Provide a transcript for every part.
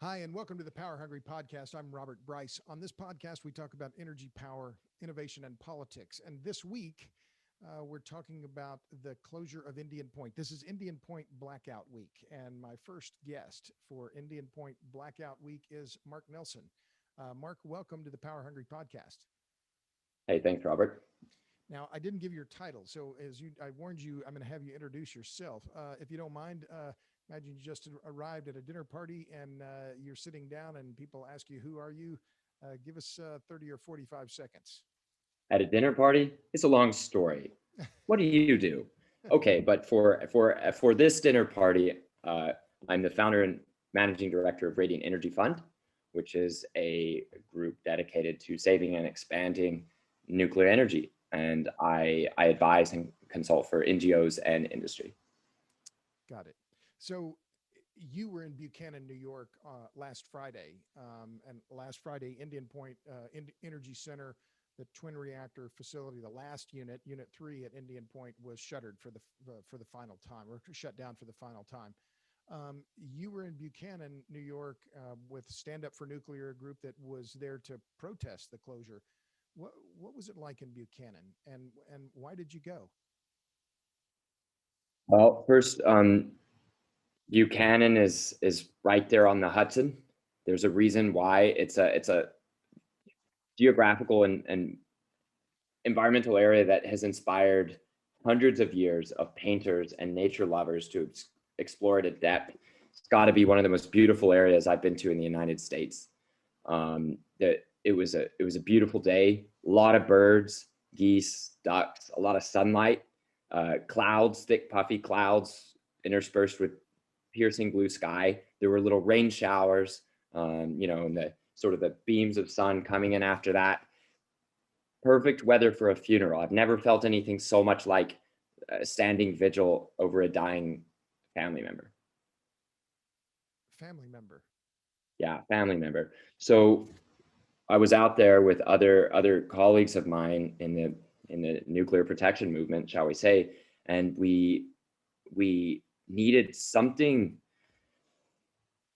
Hi, and welcome to the Power Hungry Podcast. I'm Robert Bryce. On this podcast, we talk about energy, power, innovation, and politics. And this week, we're talking about the closure of Indian Point. This is Indian Point Blackout Week. And my first guest for Indian Point Blackout Week is Mark Nelson. Mark, welcome to the Power Hungry Podcast. Hey, thanks, Robert. Now, I didn't give your title, so I warned you, I'm going to have you introduce yourself. If you don't mind, imagine you just arrived at a dinner party and you're sitting down and people ask you, "Who are you?" Give us 30 or 45 seconds. At a dinner party, it's a long story. What do you do? Okay, but for this dinner party, uh, I'm the founder and managing director of Radiant Energy Fund, which is a group dedicated to saving and expanding nuclear energy, and I advise and consult for NGOs and industry. Got it. So you were in Buchanan, New York last Friday, and last Friday, Indian Point Energy Center, the twin reactor facility, the last unit, Unit 3 at Indian Point, was shuttered for the final time, or shut down for the final time. You were in Buchanan, New York, with Stand Up for Nuclear, a group that was there to protest the closure. What was it like in Buchanan, and why did you go? Well, first, Buchanan is right there on the Hudson. There's a reason why it's a geographical and environmental area that has inspired hundreds of years of painters and nature lovers to explore it at depth. It's got to be one of the most beautiful areas I've been to in the United States. That it was a beautiful day, a lot of birds, geese, ducks, a lot of sunlight, clouds, thick puffy clouds interspersed with piercing blue sky. There were little rain showers, and the sort of the beams of sun coming in after that. Perfect weather for a funeral. I've never felt anything so much like standing vigil over a dying family member. Family member. Yeah, family member. So I was out there with other colleagues of mine in the nuclear protection movement, shall we say, and we needed something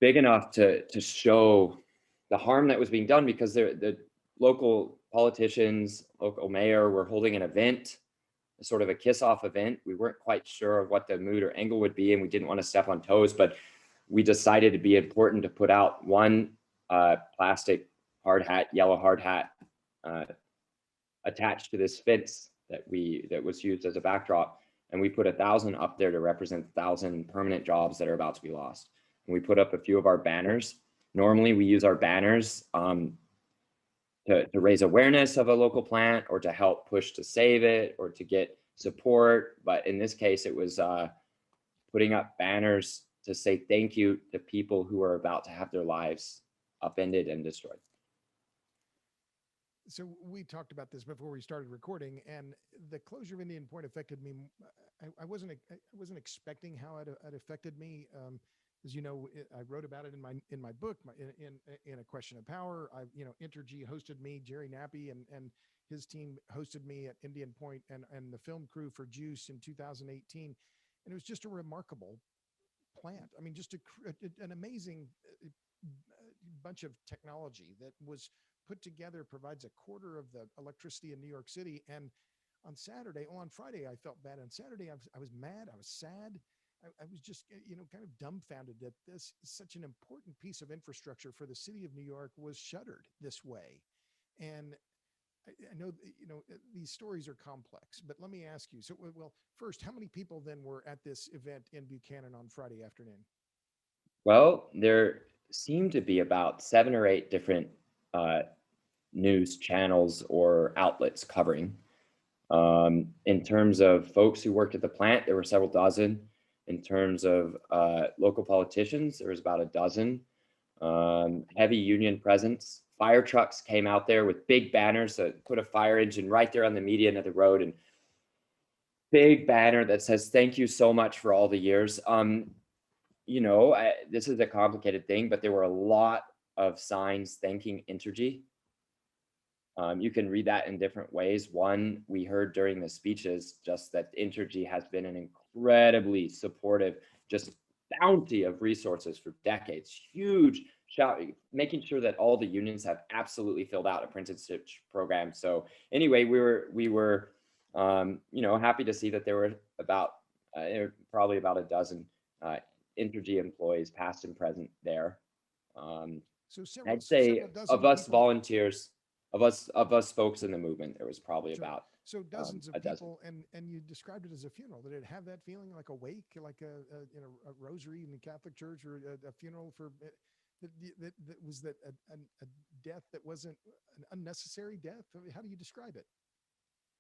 big enough to show the harm that was being done, because the local politicians, local mayor, were holding an event, sort of a kiss-off event. We weren't quite sure of what the mood or angle would be, and we didn't want to step on toes, but we decided it'd be important to put out one plastic hard hat, yellow hard hat, uh, attached to this fence that was used as a backdrop, and we put 1,000 up there to represent 1,000 permanent jobs that are about to be lost. And we put up a few of our banners. Normally, we use our banners to raise awareness of a local plant, or to help push to save it, or to get support. But in this case, it was putting up banners to say thank you to people who are about to have their lives upended and destroyed. So we talked about this before we started recording, and the closure of Indian Point affected me. I wasn't expecting how it affected me. As you know, I wrote about it in my book, in A Question of Power. Entergy hosted me, Jerry Nappy and his team hosted me at Indian Point, and the film crew for Juice in 2018, and it was just a remarkable plant. I mean, just an amazing bunch of technology that was put together, provides a quarter of the electricity in New York City. And on Friday, I felt bad. On Saturday, I was mad. I was sad. I was just, kind of dumbfounded that this such an important piece of infrastructure for the city of New York was shuttered this way. And I know, these stories are complex, but let me ask you. So, well, first, how many people then were at this event in Buchanan on Friday afternoon? Well, there seem to be about 7 or 8 different uh, news channels or outlets covering. In terms of folks who worked at the plant, there were several dozen. In terms of local politicians, there was about a dozen. Heavy union presence. Fire trucks came out there with big banners that put a fire engine right there on the median of the road, and big banner that says "Thank you so much for all the years." This is a complicated thing, but there were a lot of signs thanking Entergy. You can read that in different ways. One, we heard during the speeches just that Entergy has been an incredibly supportive, just bounty of resources for decades, huge making sure that all the unions have absolutely filled out apprenticeship program. So anyway, we were happy to see that there were probably about a dozen Entergy employees, past and present there. So I'd say several dozen of us people. volunteers, of us folks in the movement, there was probably Sure. about So dozens of a dozen. people, and you described it as a funeral. Did it have that feeling, like a wake, like a rosary in the Catholic Church, or a funeral for? Was that a death that wasn't an unnecessary death? I mean, how do you describe it?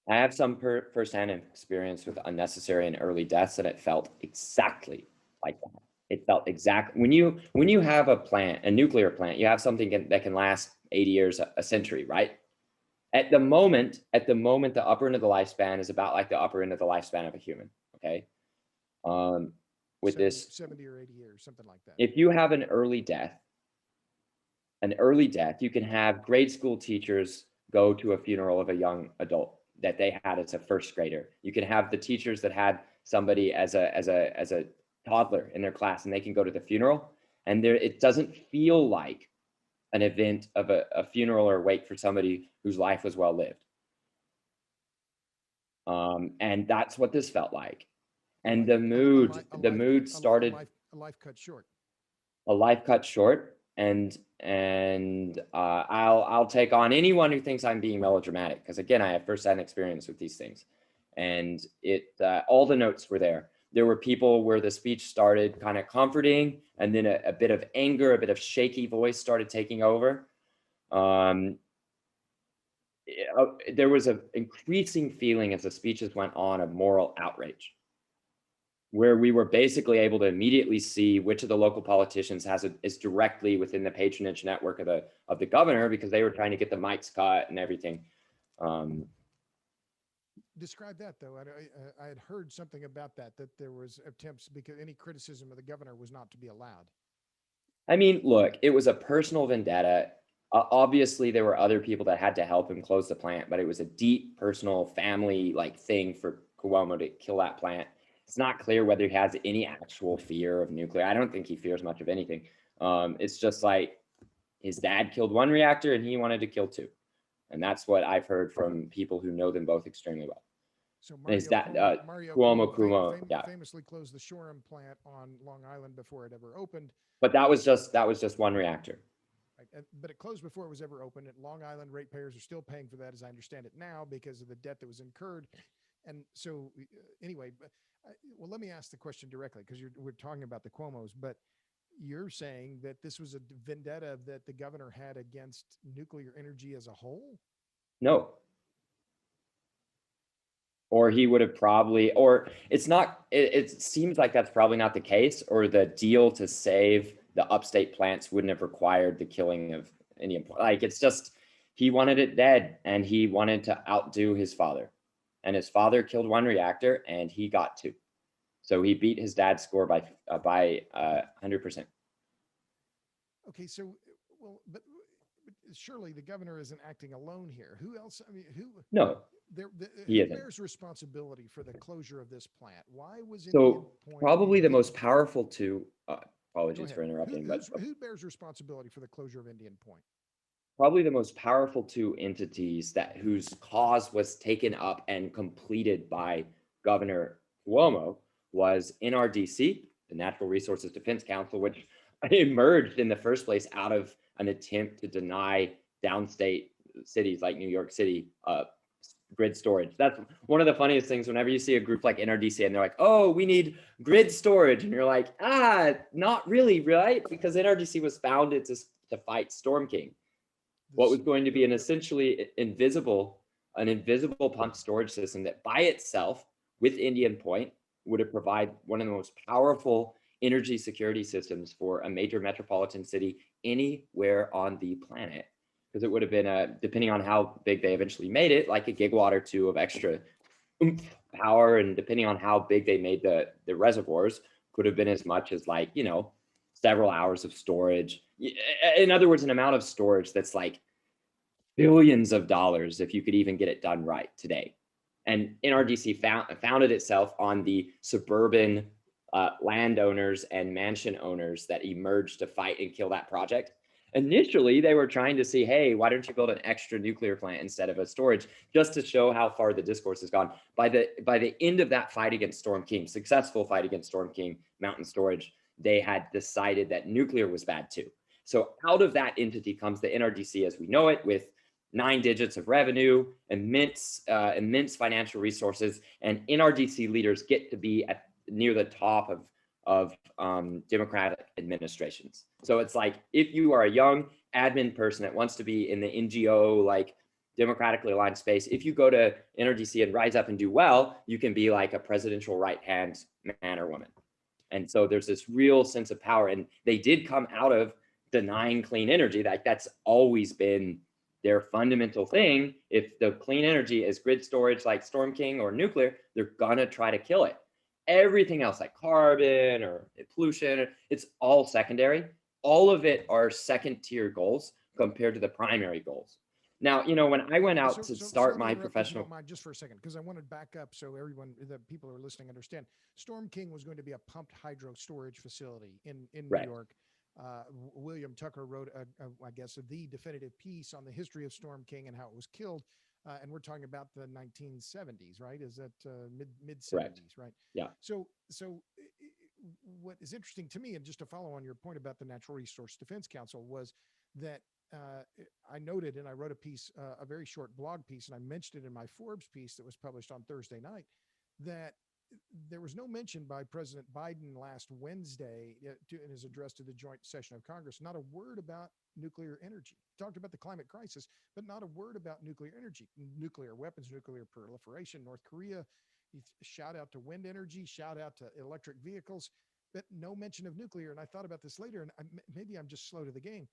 I have some firsthand experience with unnecessary and early deaths, and it felt exactly like that. It felt exactly when you have a nuclear plant, you have something that can last 80 years, a century, right? At the moment, the upper end of the lifespan is about like the upper end of the lifespan of a human. Okay. With 70 or 80 years, something like that. if you have an early death, you can have grade school teachers go to a funeral of a young adult that they had as a first grader. You can have the teachers that had somebody as a toddler in their class, and they can go to the funeral, and it doesn't feel like an event of a funeral or wake for somebody whose life was well lived. And that's what this felt like. And the mood started a life cut short. A life cut short. And I'll take on anyone who thinks I'm being melodramatic, because again, I have firsthand experience with these things. And all the notes were there. There were people where the speech started kind of comforting, and then a bit of anger, a bit of shaky voice started taking over. There was an increasing feeling as the speeches went on of moral outrage, where we were basically able to immediately see which of the local politicians is directly within the patronage network of the governor, because they were trying to get the mics cut and everything. Describe that, though. I had heard something about that there was attempts, because any criticism of the governor was not to be allowed. I mean, look, it was a personal vendetta. Obviously, there were other people that had to help him close the plant, but it was a deep personal family thing for Cuomo to kill that plant. It's not clear whether he has any actual fear of nuclear. I don't think he fears much of anything. It's just like his dad killed one reactor and he wanted to kill two. And that's what I've heard from people who know them both extremely well. So Mario Cuomo famously closed the Shoreham plant on Long Island before it ever opened. But that was just one reactor. Right. But it closed before it was ever opened. At Long Island, ratepayers are still paying for that, as I understand it now, because of the debt that was incurred. And so, anyway, well, let me ask the question directly, because we're talking about the Cuomos, but you're saying that this was a vendetta that the governor had against nuclear energy as a whole? No. Or he would have probably, or it's not, it seems like that's probably not the case, or the deal to save the upstate plants wouldn't have required the killing of any, it's just, he wanted it dead, and he wanted to outdo his father. And his father killed one reactor and he got two. So he beat his dad's score by 100%. Okay, so, well, but surely the governor isn't acting alone here. Who else? I mean, who? No, who bears responsibility for the closure of this plant? Why was it? So probably the most powerful two. Apologies for interrupting, but who bears responsibility for the closure of Indian Point? Probably the most powerful two entities whose cause was taken up and completed by Governor Cuomo was NRDC, the Natural Resources Defense Council, which emerged in the first place out of an attempt to deny downstate cities like New York City grid storage. That's one of the funniest things whenever you see a group like NRDC and they're like, oh, we need grid storage. And you're like, not really, right? Because NRDC was founded to fight Storm King. What was going to be an essentially invisible pump storage system that by itself with Indian Point would have provided one of the most powerful energy security systems for a major metropolitan city anywhere on the planet. Because it would have been, depending on how big they eventually made it, like a gigawatt or two of extra power. And depending on how big they made the reservoirs, could have been as much as several hours of storage. In other words, an amount of storage that's like billions of dollars if you could even get it done right today. And NRDC founded itself on the suburban landowners and mansion owners that emerged to fight and kill that project. Initially, they were trying to see, hey, why don't you build an extra nuclear plant instead of a storage, just to show how far the discourse has gone. By the end of that fight against Storm King, successful fight against Storm King mountain storage, they had decided that nuclear was bad too. So out of that entity comes the NRDC as we know it, with 9 digits of revenue, immense financial resources, and NRDC leaders get to be at near the top of Democratic administrations. So it's like, if you are a young admin person that wants to be in the NGO, like democratically aligned space, if you go to NRDC and rise up and do well, you can be like a presidential right-hand man or woman. And so there's this real sense of power. And they did come out of denying clean energy. That's always been their fundamental thing. If the clean energy is grid storage like Storm King or nuclear, they're gonna try to kill it. Everything else like carbon or pollution, it's all secondary. All of it are second tier goals compared to the primary goals. Now, when I went out to start my professional, mind just for a second, because I want to back up so everyone, the people who are listening, understand. Storm King was going to be a pumped hydro storage facility in New York. William Tucker wrote, I guess, the definitive piece on the history of Storm King and how it was killed. And we're talking about the 1970s, right? Is that mid 70s, right? Yeah. So what is interesting to me, and just to follow on your point about the Natural Resource Defense Council, was that I noted, and I wrote a piece, a very short blog piece, and I mentioned it in my Forbes piece that was published on Thursday night, that there was no mention by President Biden last Wednesday in his address to the joint session of Congress, not a word about nuclear energy. He talked about the climate crisis, but not a word about nuclear energy, nuclear weapons, nuclear proliferation, North Korea. Shout out to wind energy, shout out to electric vehicles, but no mention of nuclear. And I thought about this later, and maybe I'm just slow to the game.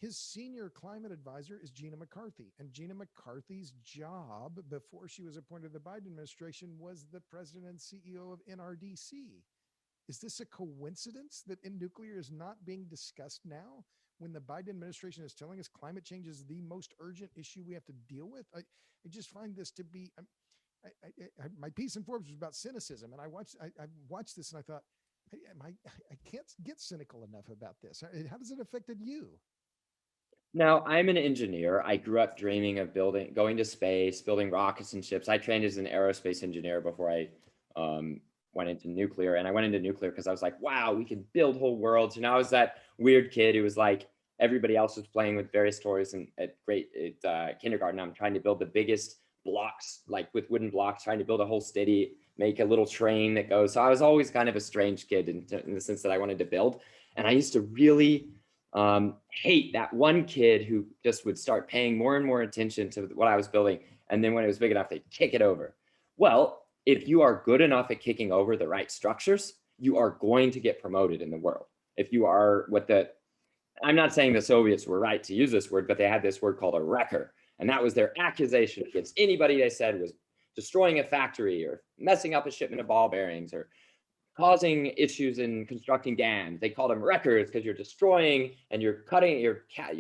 His senior climate advisor is Gina McCarthy, and Gina McCarthy's job before she was appointed to the Biden administration was the president and CEO of NRDC. Is this a coincidence that in nuclear is not being discussed now when the Biden administration is telling us climate change is the most urgent issue we have to deal with? I just find this to be, my piece in Forbes was about cynicism, and I watched this and I thought, hey, I can't get cynical enough about this. How does it affect you? Now, I'm an engineer. I grew up dreaming of going to space, building rockets and ships. I trained as an aerospace engineer before I went into nuclear. And I went into nuclear because I was like, wow, we can build whole worlds. I was that weird kid who was like, everybody else was playing with various toys and at kindergarten. I'm trying to build the biggest blocks, like with wooden blocks, trying to build a whole city, make a little train that goes. So I was always kind of a strange kid in the sense that I wanted to build. And I used to really hate that one kid who just would start paying more and more attention to what I was building. And then when it was big enough, they'd kick it over. Well, if you are good enough at kicking over the right structures, you are going to get promoted in the world. If you are I'm not saying the Soviets were right to use this word, but they had this word called a wrecker. And that was their accusation against anybody they said was destroying a factory or messing up a shipment of ball bearings or causing issues in constructing dams. They called them wreckers because you're destroying and you're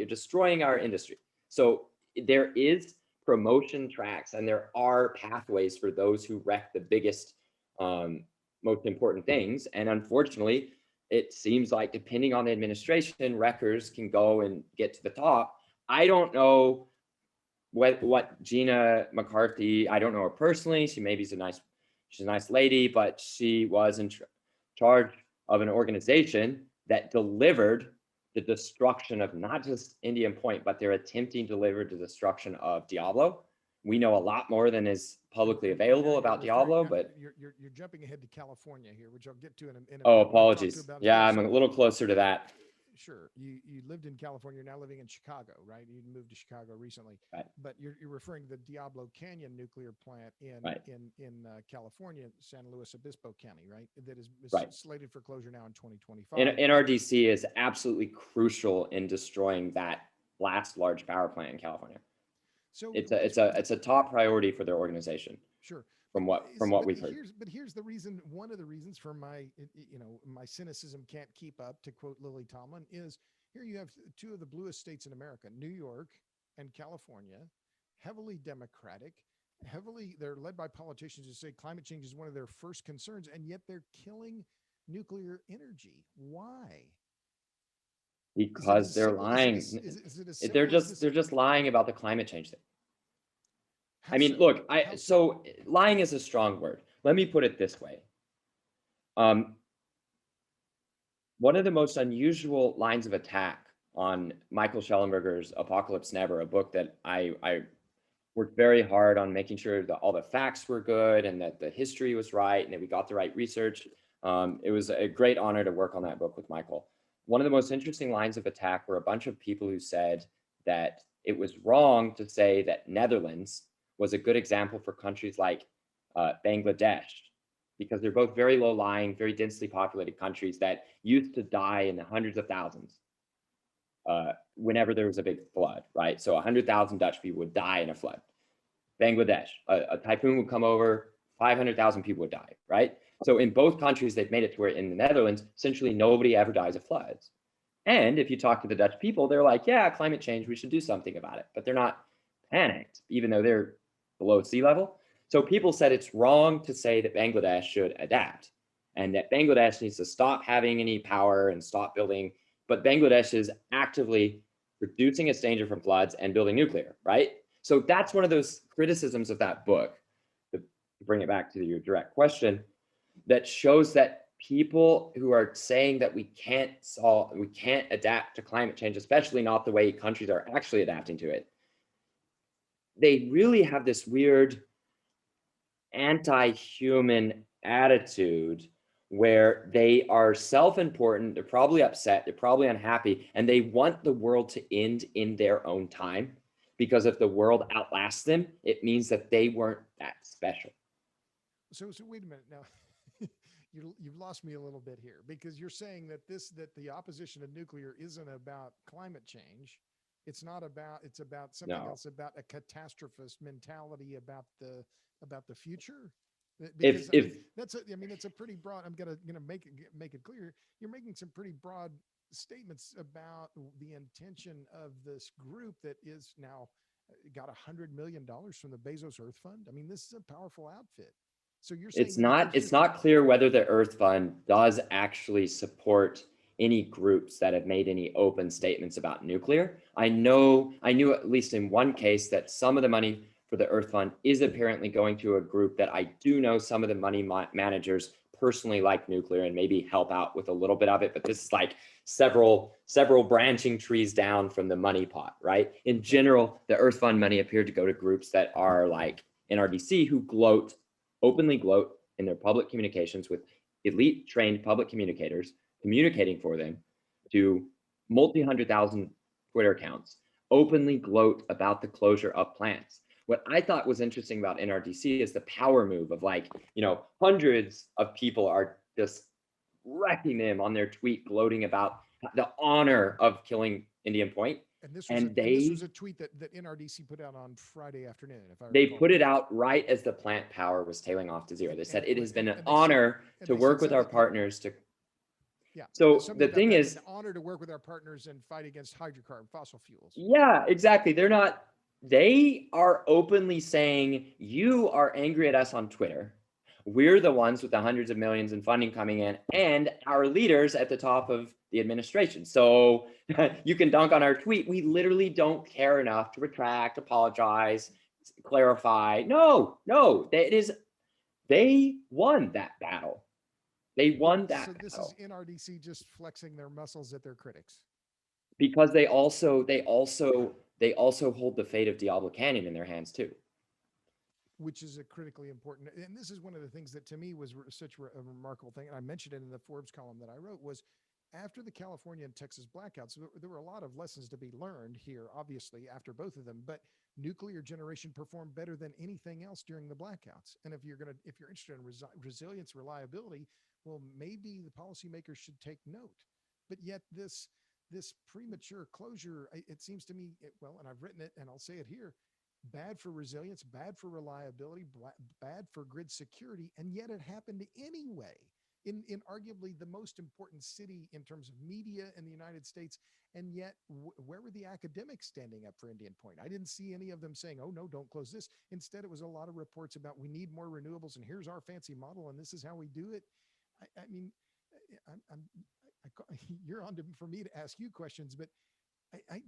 destroying our industry. So there is promotion tracks and there are pathways for those who wreck the biggest, most important things. And unfortunately, it seems like depending on the administration, wreckers can go and get to the top. I don't know what Gina McCarthy, I don't know her personally. She's a nice lady, but she was in charge of an organization that delivered the destruction of not just Indian Point, but they're attempting to deliver the destruction of Diablo. We know a lot more than is publicly available about Diablo, but you're jumping ahead to California here, which I'll get to in a minute. Oh, apologies. Yeah, I'm a little closer to that. Sure. You lived in California. You're now living in Chicago, right? You moved to Chicago recently, right. But you're referring to the Diablo Canyon nuclear plant in California, San Luis Obispo County, right? That is right. slated for closure now in 2025. NRDC is absolutely crucial in destroying that last large power plant in California. So it's a top priority for their organization. Sure. From what we've heard. Here's the reason. One of the reasons for my cynicism can't keep up, to quote Lily Tomlin, is here you have two of the bluest states in America, New York and California, heavily Democratic, they're led by politicians who say climate change is one of their first concerns, and yet they're killing nuclear energy. Why? because they're lying. Is it as They're simple as just this? they're just lying about the climate change thing. How I mean, so? look, How so? so lying is a strong word. Let me put it this way. Um, One of the most unusual lines of attack on Michael Schellenberger's Apocalypse Never, a book that I worked very hard on making sure that all the facts were good and that the history was right and that we got the right research. It was a great honor to work on that book with Michael. One of the most interesting lines of attack were a bunch of people who said that it was wrong to say that Netherlands was a good example for countries like Bangladesh, because they're both very low lying, very densely populated countries that used to die in the hundreds of thousands whenever there was a big flood, right? So 100,000 Dutch people would die in a flood. Bangladesh, a typhoon would come over, 500,000 people would die, right? So in both countries, they've made it to where in the Netherlands, essentially nobody ever dies of floods. And if you talk to the Dutch people, they're like, yeah, climate change, we should do something about it. But they're not panicked, even though they're below sea level. So people said it's wrong to say that Bangladesh should adapt and that Bangladesh needs to stop having any power and stop building. But Bangladesh is actively reducing its danger from floods and building nuclear, right? So that's one of those criticisms of that book, to bring it back to your direct question, that shows that people who are saying that we can't adapt to climate change, especially not the way countries are actually adapting to it, they really have this weird anti-human attitude where they are self-important, they're probably upset, they're probably unhappy, and they want the world to end in their own time, because if the world outlasts them, it means that they weren't that special. So wait a minute now. You've lost me a little bit here, because you're saying that that the opposition of nuclear isn't about climate change. It's not about, it's about something No. else, about a catastrophist mentality about the future. Because If I mean, it's a pretty broad, I'm gonna make it clear. You're making some pretty broad statements about the intention of this group that is now got $100 million from the Bezos Earth Fund. I mean, this is a powerful outfit. So you're saying that it's not clear whether the Earth Fund does actually support any groups that have made any open statements about nuclear. I knew at least in one case that some of the money for the Earth Fund is apparently going to a group that I do know some of the money managers personally like nuclear and maybe help out with a little bit of it, but this is like several branching trees down from the money pot, right? In general, the Earth Fund money appeared to go to groups that are like NRDC, who openly gloat in their public communications with elite trained public communicators communicating for them to multi-100,000 Twitter accounts, openly gloat about the closure of plants. What I thought was interesting about NRDC is the power move of, like, hundreds of people are just wrecking them on their tweet, gloating about the honor of killing Indian Point. and And this was a tweet that NRDC put out on Friday afternoon, if I they recall. put it out right as the plant power was tailing off to zero. They said it has been an and honor to they said work with our something, partners to. yeah. So Something the about thing that, is, an honor to work with our partners and fight against hydrocarbon fossil fuels. yeah, exactly. They are openly saying, you are angry at us on Twitter. We're the ones with the hundreds of millions in funding coming in, and our leaders at the top of the administration. So you can dunk on our tweet. We literally don't care enough to retract, apologize, clarify. No, they won that battle. They won that So this is battle NRDC just flexing their muscles at their critics. because they also hold the fate of Diablo Canyon in their hands too. Which is a critically important, and this is one of the things that to me was such a remarkable thing, and I mentioned it in the Forbes column that I wrote, was after the California and Texas blackouts, there were a lot of lessons to be learned here, obviously, after both of them, but nuclear generation performed better than anything else during the blackouts. And if you're interested in resilience, reliability, well, maybe the policymakers should take note. But yet this premature closure, it seems to me, well, and I've written it and I'll say it here, bad for resilience, bad for reliability, bad for grid security, and yet it happened anyway in arguably the most important city in terms of media in the United States. And yet, where were the academics standing up for Indian Point? I didn't see any of them saying, oh, no, don't close this. Instead, it was a lot of reports about we need more renewables and here's our fancy model and this is how we do it. I mean, I'm you're on for me to ask you questions, but I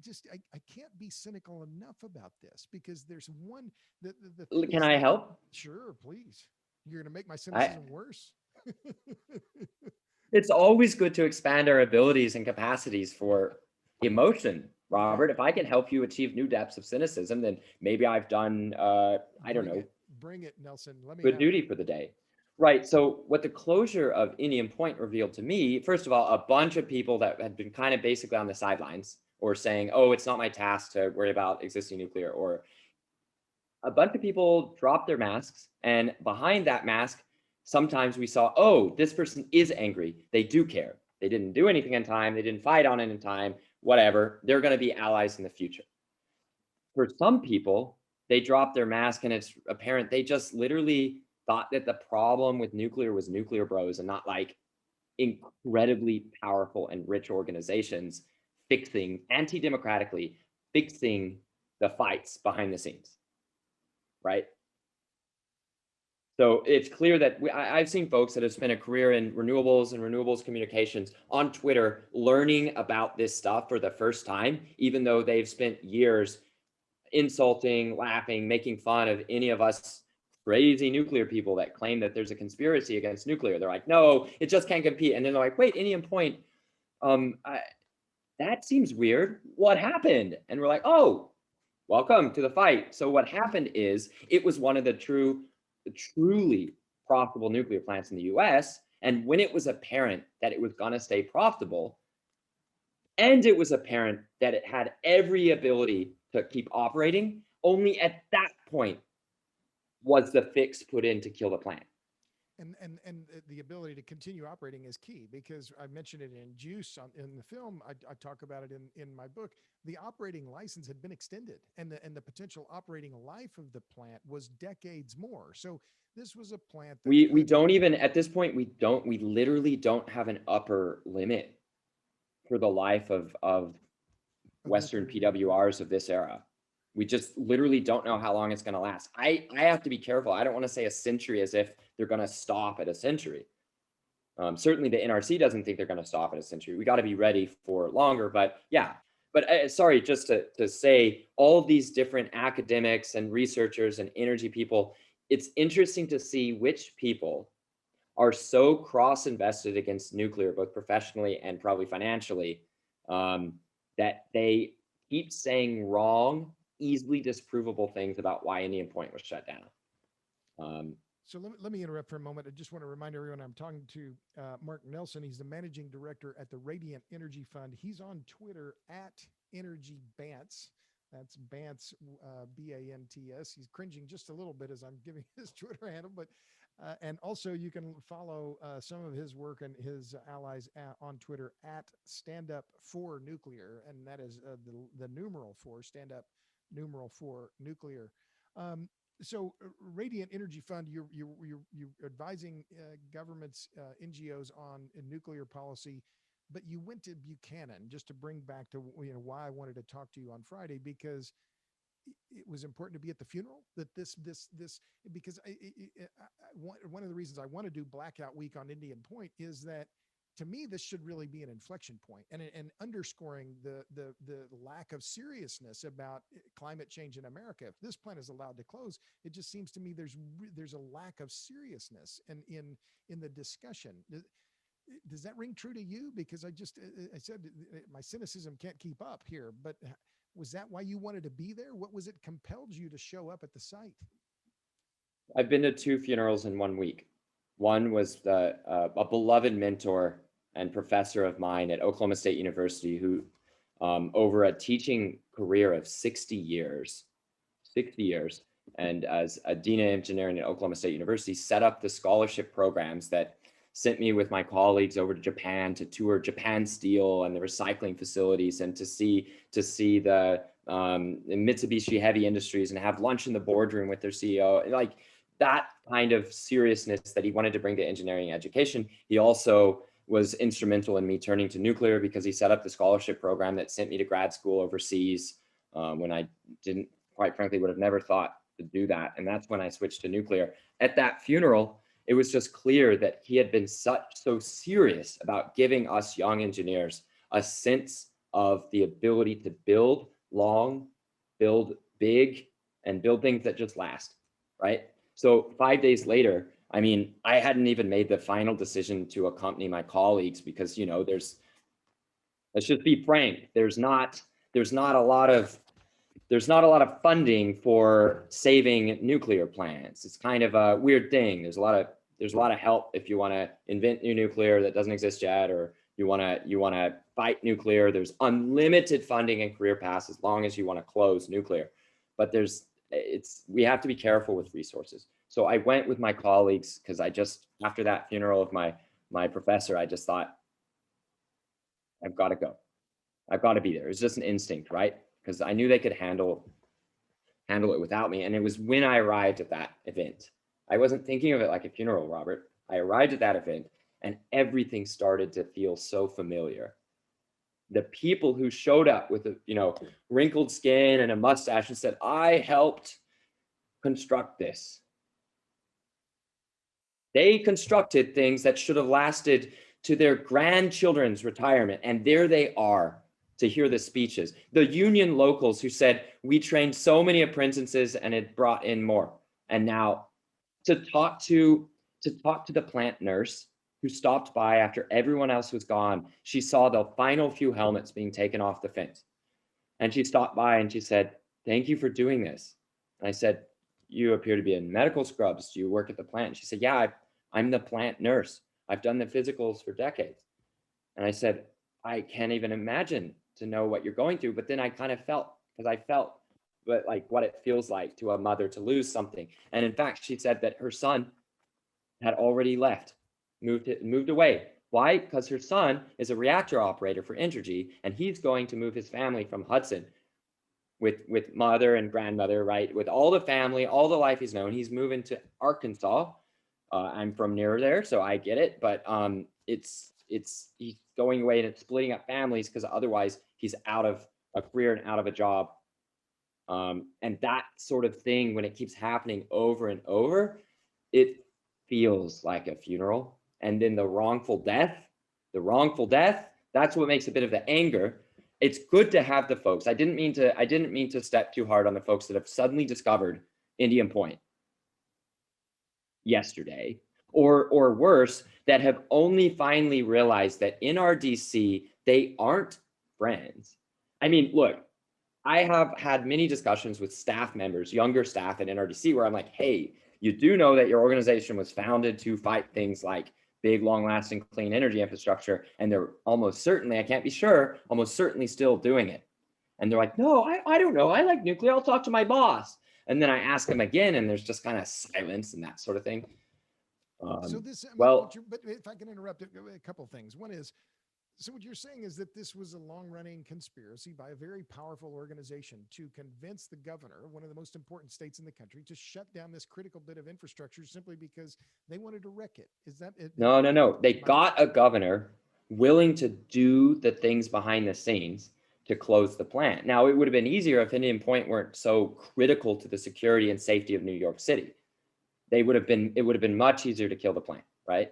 can't be cynical enough about this, because there's one, the thing Can is I that, help? sure, please. You're going to make my I, cynicism worse. it's always good to expand our abilities and capacities for emotion, Okay, Robert. If I can help you achieve new depths of cynicism, then maybe I've done, I don't bring know, it, bring it, Nelson. Let me good have it. duty for the day. Right. So what the closure of Indian Point revealed to me, first of all, a bunch of people that had been kind of basically on the sidelines or saying, oh, it's not my task to worry about existing nuclear, or a bunch of people dropped their masks. And behind that mask, sometimes we saw, oh, this person is angry. They do care. They didn't do anything in time. They didn't fight on it in time, whatever. They're going to be allies in the future. For some people, they dropped their mask and it's apparent they just literally thought that the problem with nuclear was nuclear bros and not like incredibly powerful and rich organizations fixing anti-democratically, fixing the fights behind the scenes, right? So it's clear that I've seen folks that have spent a career in renewables and renewables communications on Twitter learning about this stuff for the first time, even though they've spent years insulting, laughing, making fun of any of us crazy nuclear people that claim that there's a conspiracy against nuclear. They're like, no, it just can't compete. And then they're like, wait, Indian Point, that seems weird. What happened? And we're like, oh, welcome to the fight. So what happened is it was one of the truly profitable nuclear plants in the US. And when it was apparent that it was going to stay profitable, and it was apparent that it had every ability to keep operating, only at that point was the fix put in to kill the plant. And the ability to continue operating is key, because I mentioned it in Juice in the film. I talk about it in my book. The operating license had been extended, and the potential operating life of the plant was decades more. So this was a plant that We don't even at this point we literally don't have an upper limit for the life of Western PWRs of this era. We just literally don't know how long it's going to last. I have to be careful. I don't want to say a century as if they're going to stop at a century. Certainly the NRC doesn't think they're going to stop at a century. We got to be ready for longer, but yeah. But sorry, just to say, all of these different academics and researchers and energy people, it's interesting to see which people are so cross-invested against nuclear, both professionally and probably financially, that they keep saying wrong, easily disprovable things about why Indian Point was shut down. So let me interrupt for a moment. I just want to remind everyone I'm talking to Mark Nelson. He's the managing director at the Radiant Energy Fund. He's on Twitter at Energy Bants. That's Bants, B-A-N-T-S. He's cringing just a little bit as I'm giving his Twitter handle, but and also you can follow some of his work and his allies on Twitter at Stand Up for Nuclear, and that is the numeral for Stand Up, numeral for Nuclear. So Radiant Energy Fund, you're advising governments, NGOs on nuclear policy, but you went to Buchanan, just to bring back to why I wanted to talk to you on Friday, because it was important to be at the funeral. That this because one of the reasons I want to do Blackout Week on Indian Point is that, to me, this should really be an inflection point and underscoring the lack of seriousness about climate change in America. If this plant is allowed to close, it just seems to me there's a lack of seriousness in the discussion. Does that ring true to you? Because I said my cynicism can't keep up here, but was that why you wanted to be there? What was it compelled you to show up at the site? I've been to 2 funerals in 1 week. One was a beloved mentor and professor of mine at Oklahoma State University, who over a teaching career of 60 years, and as a dean of engineering at Oklahoma State University, set up the scholarship programs that sent me with my colleagues over to Japan to tour Japan Steel and the recycling facilities, and to see the Mitsubishi Heavy Industries and have lunch in the boardroom with their CEO. Like that kind of seriousness that he wanted to bring to engineering education. He also was instrumental in me turning to nuclear, because he set up the scholarship program that sent me to grad school overseas when I quite frankly, would have never thought to do that. And that's when I switched to nuclear. At that funeral, it was just clear that he had been so serious about giving us young engineers a sense of the ability to build long, build big, and build things that just last, right? So 5 days later, I mean, I hadn't even made the final decision to accompany my colleagues because, you know, let's just be frank, there's not a lot of funding for saving nuclear plants. It's kind of a weird thing. There's a lot of help if you want to invent new nuclear that doesn't exist yet, or you want to fight nuclear. There's unlimited funding and career paths as long as you want to close nuclear. But we have to be careful with resources. So I went with my colleagues because after that funeral of my professor, I just thought, I've got to go. I've got to be there. It's just an instinct, right? Because I knew they could handle it without me. And it was when I arrived at that event. I wasn't thinking of it like a funeral, Robert. I arrived at that event and everything started to feel so familiar. The people who showed up with a, wrinkled skin and a mustache and said, I helped construct this. They constructed things that should have lasted to their grandchildren's retirement. And there they are to hear the speeches. The union locals who said, we trained so many apprentices and it brought in more. And now to talk to the plant nurse who stopped by after everyone else was gone, she saw the final few helmets being taken off the fence. And she stopped by and she said, thank you for doing this. And I said, you appear to be in medical scrubs. Do you work at the plant? She said, yeah, I'm the plant nurse. I've done the physicals for decades. And I said, I can't even imagine to know what you're going through. But then I kind of felt like what it feels like to a mother to lose something. And in fact, she said that her son had already left, moved away. Why? Because her son is a reactor operator for Entergy, and he's going to move his family from Hudson with mother and grandmother, right? With all the family, all the life he's known. He's moving to Arkansas. I'm from near there, so I get it. But he's going away and it's splitting up families because otherwise he's out of a career and out of a job. And that sort of thing, when it keeps happening over and over, it feels like a funeral. And then the wrongful death, that's what makes a bit of the anger. It's good to have the folks. I didn't mean to step too hard on the folks that have suddenly discovered Indian Point yesterday, or worse, that have only finally realized that in RDC, they aren't friends. I mean, look, I have had many discussions with staff members, younger staff at NRDC, where I'm like, hey, you do know that your organization was founded to fight things like big, long-lasting clean energy infrastructure, and they're almost certainly, I can't be sure, almost certainly still doing it. And they're like, no, I don't know. I like nuclear. I'll talk to my boss. And then I ask them again, and there's just kind of silence and that sort of thing. So this, I mean, well, but if I can interrupt a couple of things. One is, so what you're saying is that this was a long-running conspiracy by a very powerful organization to convince the governor, one of the most important states in the country, to shut down this critical bit of infrastructure simply because they wanted to wreck it. Is that it? No. They got a governor willing to do the things behind the scenes to close the plant. Now, it would have been easier if Indian Point weren't so critical to the security and safety of New York City. It would have been much easier to kill the plant, right?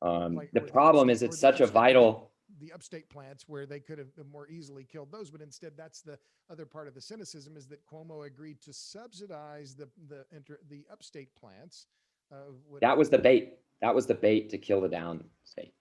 The problem is it's such a vital... The upstate plants where they could have more easily killed those, but instead that's the other part of the cynicism, is that Cuomo agreed to subsidize the upstate plants. That was the bait. That was the bait to kill the downstate.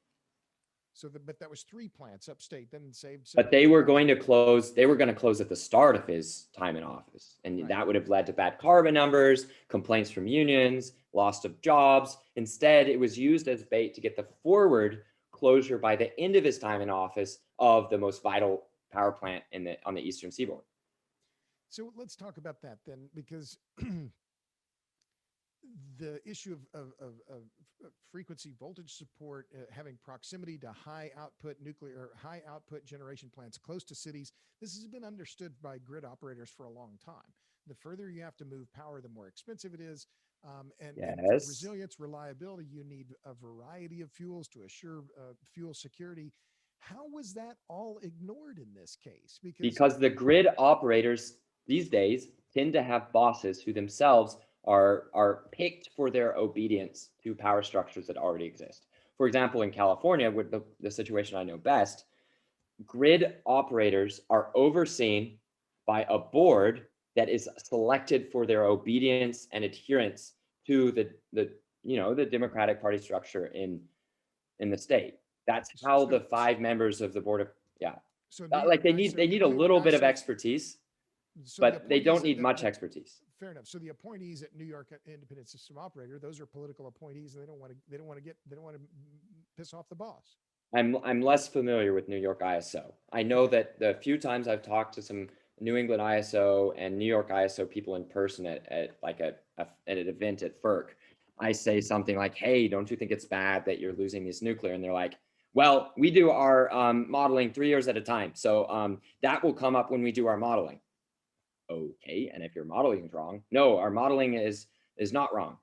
So, but that was 3 plants upstate, then saved. But they were going to close. They were going to close at the start of his time in office, and right. That would have led to bad carbon numbers, complaints from unions, loss of jobs. Instead, it was used as bait to get the forward closure by the end of his time in office of the most vital power plant on the eastern seaboard. So let's talk about that then, because the issue of frequency voltage support, having proximity to high output generation plants close to cities, this has been understood by grid operators for a long time. The further you have to move power, the more expensive it is. And for resilience, reliability, you need a variety of fuels to assure fuel security. How was that all ignored in this case? Because the grid operators these days tend to have bosses who themselves are picked for their obedience to power structures that already exist. For example, in California, with the situation I know best, grid operators are overseen by a board that is selected for their obedience and adherence to the Democratic Party structure in the state. That's how the 5 members of the board of, yeah. So New Like York guys, they need a New York little guys bit of say- expertise, so the but they don't appointees need that- much that- expertise. Fair enough. So the appointees at New York Independent System Operator, those are political appointees, and they don't want to piss off the boss. I'm less familiar with New York ISO. I know that the few times I've talked to some New England ISO and New York ISO people in person at like at an event at FERC, I say something like, "Hey, don't you think it's bad that you're losing this nuclear?" And they're like, "Well, we do our modeling 3 years at a time, so that will come up when we do our modeling." Okay, and if your modeling is wrong, no, our modeling is not wrong.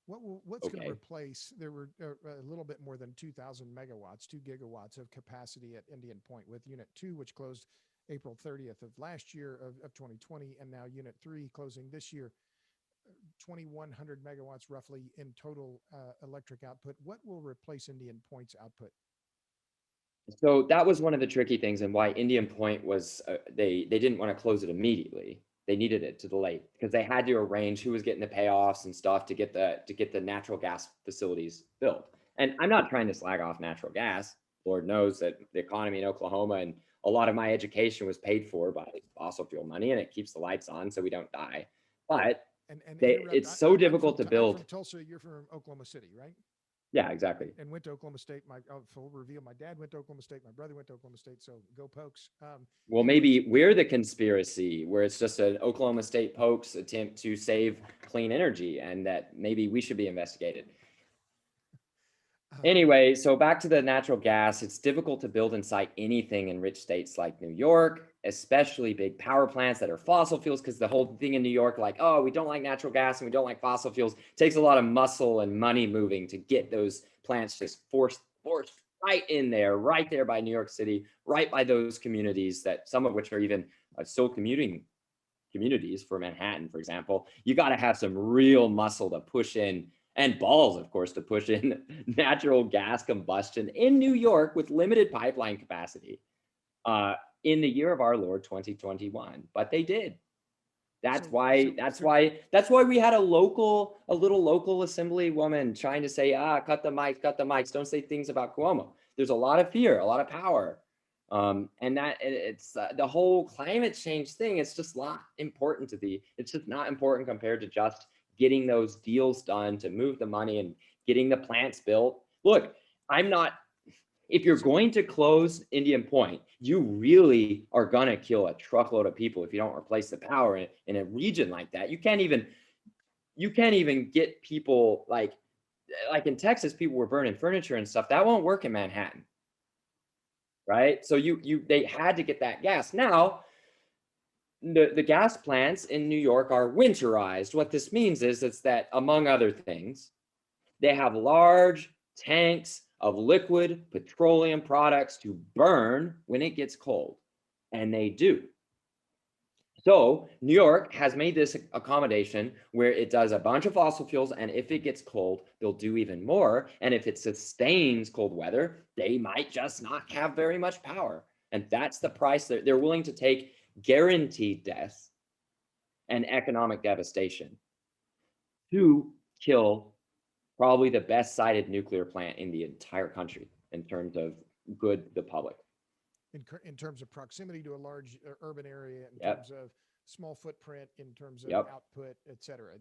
What's going to Okay. replace? There were a little bit more than 2,000 megawatts, 2 gigawatts of capacity at Indian Point, with Unit 2, which closed April 30th of last year of 2020, and now Unit 3 closing this year. 2,100 megawatts roughly in total electric output. What will replace Indian Point's output? So that was one of the tricky things, and why Indian Point was they didn't want to close it immediately. They needed it to delay because they had to arrange who was getting the payoffs and stuff to get the natural gas facilities built. And I'm not trying to slag off natural gas. Lord knows that the economy in Oklahoma and a lot of my education was paid for by fossil fuel money, and it keeps the lights on so we don't die. But And it's so difficult to I'm build. from Tulsa. You're from Oklahoma City, right? Yeah, exactly. And went to Oklahoma State. Full reveal: my dad went to Oklahoma State. My brother went to Oklahoma State. So go Pokes. Well, maybe we're the conspiracy where it's just an Oklahoma State Pokes attempt to save clean energy, and that maybe we should be investigated. Anyway, so back to the natural gas. It's difficult to build and site anything in rich states like New York, especially big power plants that are fossil fuels, because the whole thing in New York, like, oh, we don't like natural gas and we don't like fossil fuels, takes a lot of muscle and money moving to get those plants just forced right in there, right there by New York City, right by those communities that some of which are even still commuting communities for Manhattan, for example. You got to have some real muscle to push in, and balls, of course, to push in natural gas combustion in New York with limited pipeline capacity in the year of our Lord 2021. But they did. That's why we had a little local assemblywoman trying to say, cut the mics, don't say things about Cuomo. There's a lot of fear, a lot of power. And that it's the whole climate change thing. It's just not important it's just not important compared to just getting those deals done to move the money and getting the plants built. Look, if you're going to close Indian Point, you really are gonna kill a truckload of people if you don't replace the power in a region like that. You can't even get people like in Texas, people were burning furniture and stuff. That won't work in Manhattan. Right? So they had to get that gas. Now, the gas plants in New York are winterized. What this means is it's that, among other things, they have large tanks of liquid petroleum products to burn when it gets cold. And they do. So New York has made this accommodation where it does a bunch of fossil fuels, and if it gets cold, they'll do even more. And if it sustains cold weather, they might just not have very much power. And that's the price that they're willing to take: guaranteed death and economic devastation to kill probably the best sited nuclear plant in the entire country in terms of good the public. In terms of proximity to a large urban area, in Yep. terms of small footprint, in terms of Yep. output, et cetera.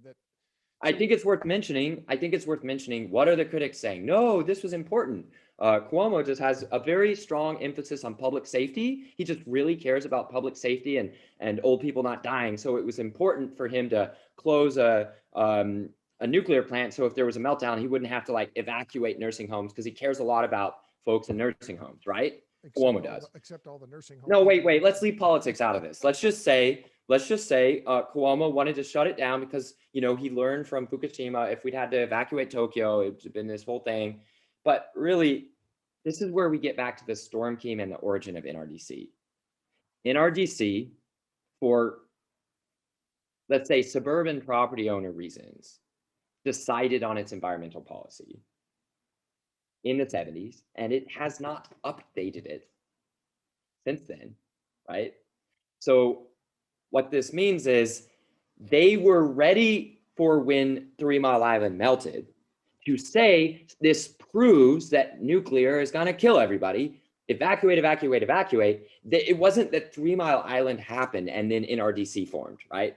I think it's worth mentioning. What are the critics saying? No, this was important. Cuomo just has a very strong emphasis on public safety. He just really cares about public safety and old people not dying. So it was important for him to close a nuclear plant. So if there was a meltdown, he wouldn't have to like evacuate nursing homes, because he cares a lot about folks in nursing homes, right? Cuomo does. Except all the nursing homes. No, wait. Let's leave politics out of this. Let's just say Cuomo wanted to shut it down because, he learned from Fukushima. If we'd had to evacuate Tokyo, it'd been this whole thing. But really, this is where we get back to the storm team and the origin of NRDC. NRDC, for let's say, suburban property owner reasons, decided on its environmental policy in the 70s, and it has not updated it since then, right? So what this means is they were ready for when 3 Mile Island melted to say this proves that nuclear is going to kill everybody. Evacuate, evacuate, evacuate. It wasn't that 3 Mile Island happened and then NRDC formed, right?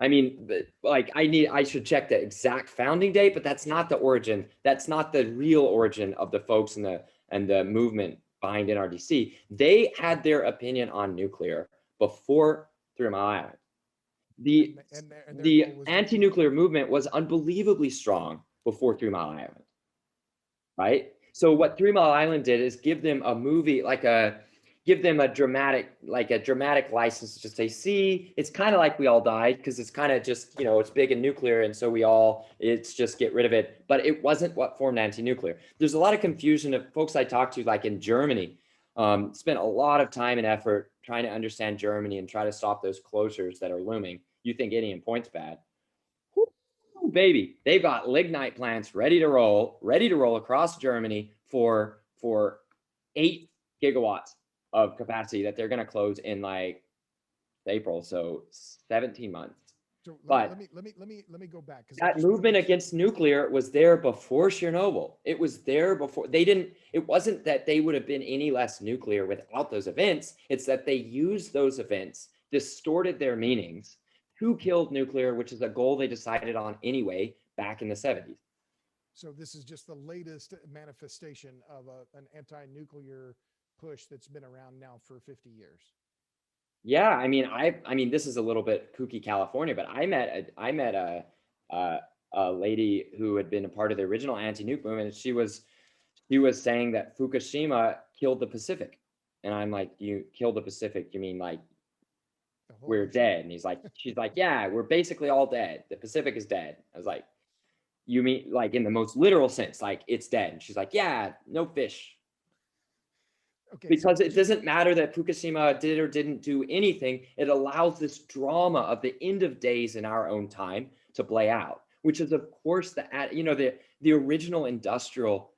I mean, like I should check the exact founding date, but that's not the origin. That's not the real origin of the folks and the movement behind NRDC. They had their opinion on nuclear before 3 Mile Island. The anti-nuclear movement was unbelievably strong before 3 Mile Island, right? So what 3 Mile Island did is give them a movie, give them a dramatic license to say, see, it's kind of like we all died, because it's kind of just, it's big and nuclear, and so it's just get rid of it. But it wasn't what formed anti-nuclear. There's a lot of confusion of folks I talked to, like in Germany, spent a lot of time and effort trying to understand Germany and try to stop those closures that are looming. You think Indian Point's bad? Ooh, baby, they've got lignite plants ready to roll across Germany for 8 gigawatts of capacity that they're going to close in like April, so 17 months. So let me go back, because that movement against nuclear was there before Chernobyl. It was there before. It wasn't that they would have been any less nuclear without those events. It's that they used those events, distorted their meanings, to kill nuclear, which is a goal they decided on anyway back in the 70s. So this is just the latest manifestation of an anti-nuclear push that's been around now for 50 years. Yeah, I mean, this is a little bit kooky California, but I met a lady who had been a part of the original anti-nuke movement, and she was saying that Fukushima killed the Pacific, and I'm like, you killed the Pacific? You mean like we're dead? And she's like, yeah, we're basically all dead. The Pacific is dead. I was like, you mean like in the most literal sense, like it's dead? And she's like, yeah, no fish. Okay, because it doesn't matter that Fukushima did or didn't do anything. It allows this drama of the end of days in our own time to play out, which is, of course, the original industrial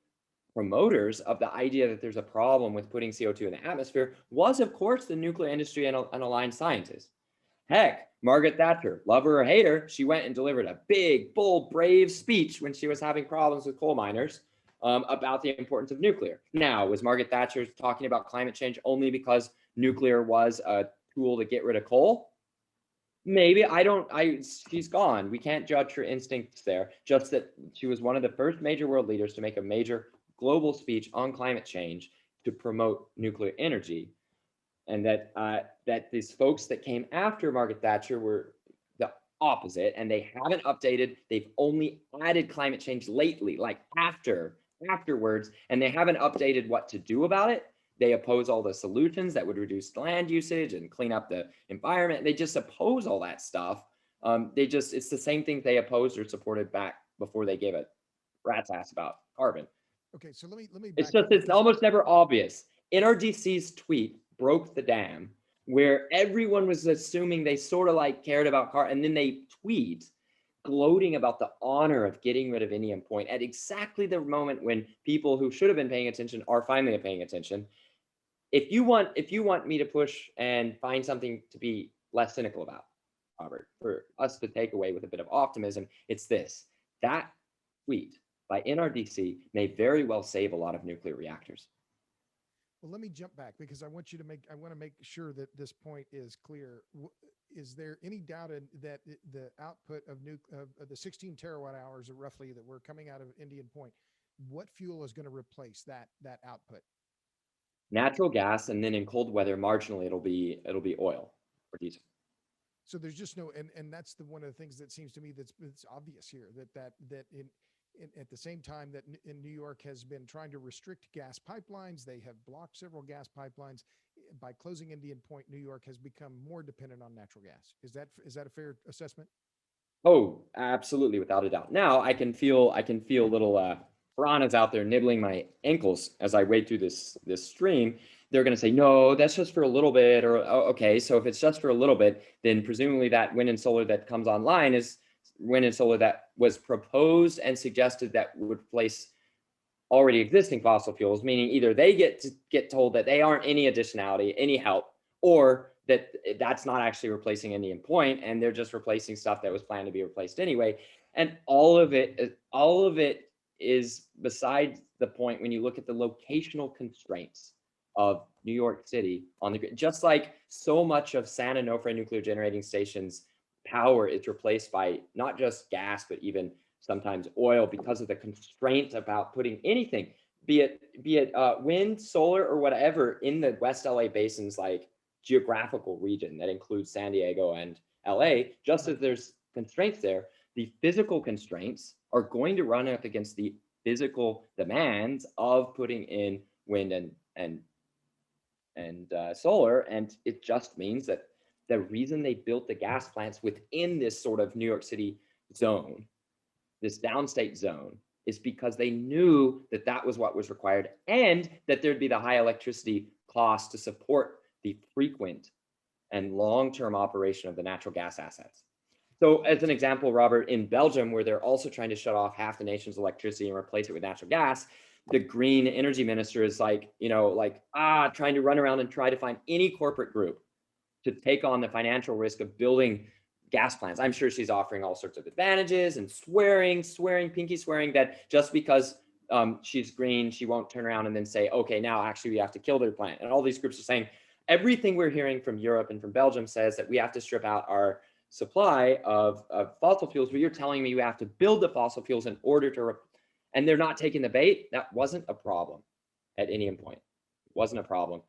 promoters of the idea that there's a problem with putting CO2 in the atmosphere was, of course, the nuclear industry and aligned scientists. Heck, Margaret Thatcher, love her or hate her, she went and delivered a big, bold, brave speech when she was having problems with coal miners about the importance of nuclear. Now, was Margaret Thatcher talking about climate change only because nuclear was a tool to get rid of coal? Maybe. She's gone. We can't judge her instincts there. Just that she was one of the first major world leaders to make a major global speech on climate change to promote nuclear energy. And that these folks that came after Margaret Thatcher were the opposite, and they haven't updated. They've only added climate change lately, like afterwards, and they haven't updated what to do about it. They oppose all the solutions that would reduce land usage and clean up the environment. They just oppose all that stuff. It's the same thing they opposed or supported back before they gave a rat's ass about carbon. Okay, so let me. It's almost never obvious. NRDC's tweet broke the dam, where everyone was assuming they sort of like cared about carbon, and then they tweet gloating about the honor of getting rid of Indian Point at exactly the moment when people who should have been paying attention are finally paying attention. If you want me to push and find something to be less cynical about, Robert, for us to take away with a bit of optimism, it's this: that tweet by NRDC may very well save a lot of nuclear reactors. Well, let me jump back, because I want to make sure that this point is clear. Is there any doubt that the output of the 16 terawatt hours roughly that were coming out of Indian Point, what fuel is going to replace that output? Natural gas, and then in cold weather, marginally it'll be oil or diesel. So there's just no, and that's one of the things that seems to me that's obvious here, that at the same time that in New York has been trying to restrict gas pipelines, they have blocked several gas pipelines. By closing Indian Point, New York has become more dependent on natural gas. Is that a fair assessment? Oh, absolutely, without a doubt. Now I can feel a little piranhas out there nibbling my ankles as I wade through this stream, they're going to say, no, that's just for a little bit. Or, oh, okay, so if it's just for a little bit, then presumably that wind and solar that comes online is wind and solar that was proposed and suggested that would replace already existing fossil fuels, meaning either they get told that they aren't any additionality, any help, or that that's not actually replacing any point, and they're just replacing stuff that was planned to be replaced anyway. And all of it is beside the point when you look at the locational constraints of New York City on the grid. Just like so much of San Onofre nuclear generating stations power is replaced by not just gas, but even sometimes oil, because of the constraint about putting anything, be it wind, solar, or whatever, in the West LA basin's like geographical region that includes San Diego and LA. Just as there's constraints there, the physical constraints are going to run up against the physical demands of putting in wind and solar, and it just means that the reason they built the gas plants within this sort of New York City zone, this downstate zone, is because they knew that that was what was required, and that there'd be the high electricity cost to support the frequent and long-term operation of the natural gas assets. So as an example, Robert, in Belgium, where they're also trying to shut off half the nation's electricity and replace it with natural gas, the green energy minister is like, trying to run around and try to find any corporate group to take on the financial risk of building gas plants. I'm sure she's offering all sorts of advantages and pinky swearing that just because she's green, she won't turn around and then say, okay, now actually we have to kill their plant. And all these groups are saying, everything we're hearing from Europe and from Belgium says that we have to strip out our supply of fossil fuels, but you're telling me we have to build the fossil fuels in order to, and they're not taking the bait. That wasn't a problem at any point. It wasn't a problem,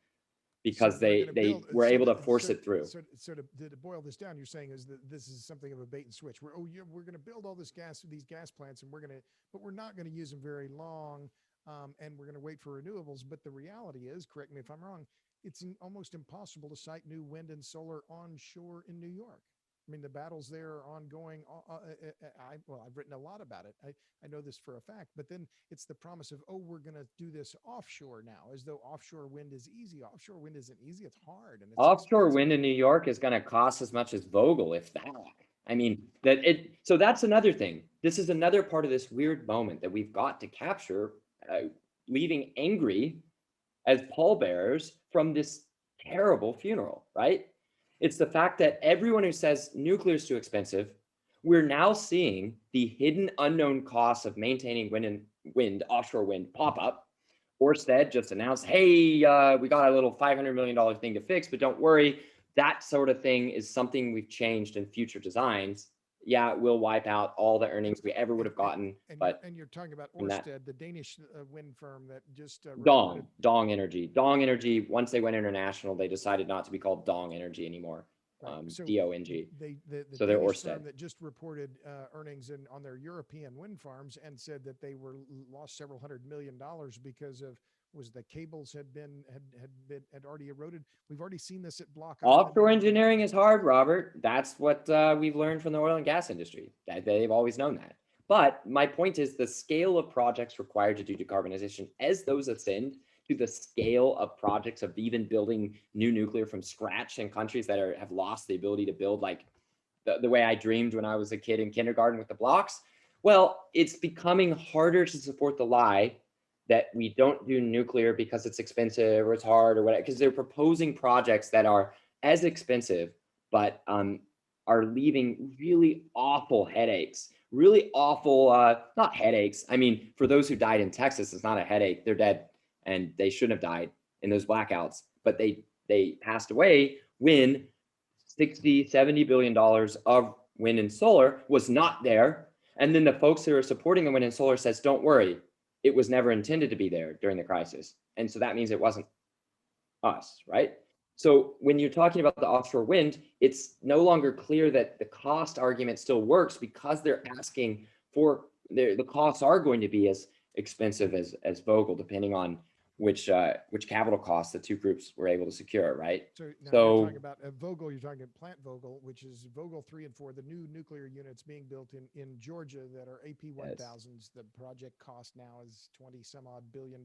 because they were able to force it through. So to boil this down, you're saying is that this is something of a bait and switch. We're going to build all these gas plants, and but we're not going to use them very long, and we're going to wait for renewables. But the reality is, correct me if I'm wrong, it's almost impossible to site new wind and solar onshore in New York. I mean, the battles there are ongoing. I've written a lot about it. I know this for a fact, but then it's the promise of, we're going to do this offshore now, as though offshore wind is easy. Offshore wind isn't easy. It's hard. And it's offshore wind in New York is going to cost as much as Vogtle, if that. I mean, so that's another thing. This is another part of this weird moment that we've got to capture, leaving angry as pallbearers from this terrible funeral, right? It's the fact that everyone who says nuclear is too expensive, we're now seeing the hidden unknown costs of maintaining wind, offshore wind, pop up. Ørsted just announced, hey, we got a little $500 million thing to fix, but don't worry, that sort of thing is something we've changed in future designs. Yeah, it will wipe out all the earnings we ever would have gotten. And you're talking about Ørsted, the Danish wind firm that just Dong Energy. Once they went international, they decided not to be called Dong Energy anymore. Right. DONG. So they're Ørsted firm that just reported earnings on their European wind farms and said that they lost several $100 million because of the cables had already eroded. We've already seen this at Block Island. Offshore engineering is hard, Robert. That's what we've learned from the oil and gas industry. They've always known that. But my point is the scale of projects required to do decarbonization, as those ascend to the scale of projects of even building new nuclear from scratch in countries that have lost the ability to build like the way I dreamed when I was a kid in kindergarten with the blocks. Well, it's becoming harder to support the lie that we don't do nuclear because it's expensive or it's hard or whatever, because they're proposing projects that are as expensive, but are leaving really awful headaches, really awful, not headaches. I mean, for those who died in Texas, it's not a headache. They're dead and they shouldn't have died in those blackouts, but they passed away when $60-70 billion of wind and solar was not there. And then the folks who are supporting the wind and solar says, don't worry, it was never intended to be there during the crisis. And so that means it wasn't us, right? So when you're talking about the offshore wind, it's no longer clear that the cost argument still works, because they're asking for the costs are going to be as expensive as Vogtle, depending on which capital costs the two groups were able to secure, right? So now you're So talking about Vogtle, you're talking about Plant Vogtle, which is Vogtle 3 and 4, the new nuclear units being built in Georgia that are AP1000s. The project cost now is 20 some odd $billion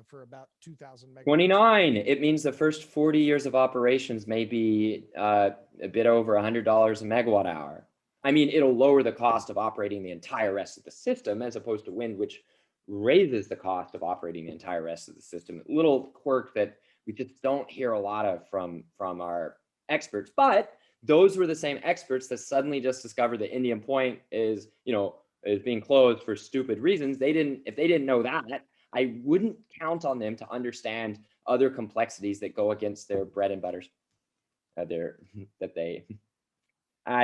for about 2,000 megawatts. 29. It means the first 40 years of operations may be a bit over $100 a megawatt hour. I mean, it'll lower the cost of operating the entire rest of the system as opposed to wind, which raises the cost of operating the entire rest of the system. A little quirk that we just don't hear a lot of from our experts. But those were the same experts that suddenly just discovered that Indian Point is being closed for stupid reasons. If they didn't know that, I wouldn't count on them to understand other complexities that go against their bread and butters. I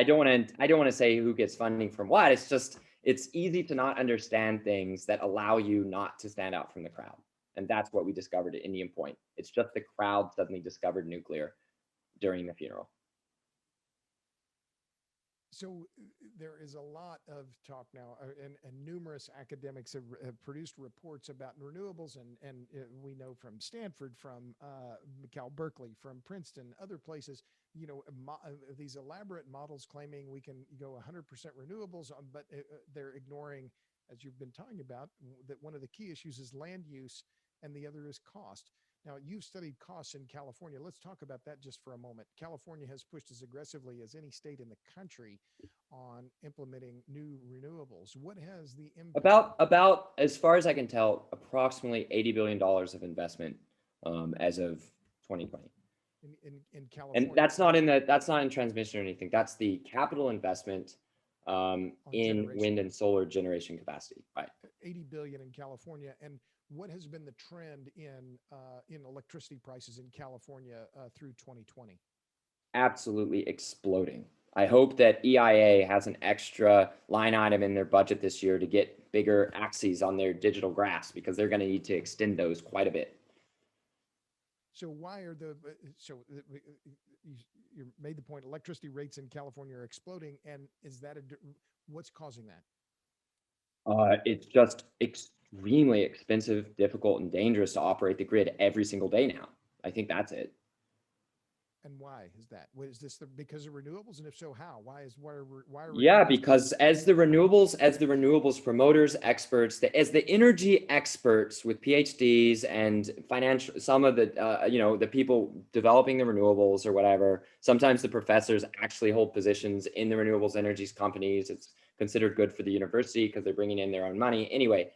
don't want to say who gets funding from what. It's just, it's easy to not understand things that allow you not to stand out from the crowd. And that's what we discovered at Indian Point. It's just the crowd suddenly discovered nuclear during the funeral. So there is a lot of talk now, and numerous academics have produced reports about renewables, and we know from Stanford, from Cal Berkeley, from Princeton, other places, these elaborate models claiming we can go 100% renewables, but they're ignoring, as you've been talking about, that one of the key issues is land use and the other is cost. Now, you've studied costs in California. Let's talk about that just for a moment. California has pushed as aggressively as any state in the country on implementing new renewables. What has the impact? About as far as I can tell, approximately $80 billion of investment as of 2020. In California, And that's not in transmission or anything. That's the capital investment in wind and solar generation capacity. Right. 80 billion in California. And what has been the trend in electricity prices in California through 2020? Absolutely exploding. I hope that EIA has an extra line item in their budget this year to get bigger axes on their digital graphs, because they're going to need to extend those quite a bit. So why are you made the point, electricity rates in California are exploding, and is that what's causing that? It's just extremely expensive, difficult, and dangerous to operate the grid every single day now. I think that's it. And why is that? Is this because of renewables? And if so, how? Why are Yeah, because as the renewables promoters, experts, as the energy experts with PhDs and financial, some of the the people developing the renewables or whatever, sometimes the professors actually hold positions in the renewables energies companies. It's considered good for the university because they're bringing in their own money. Anyway,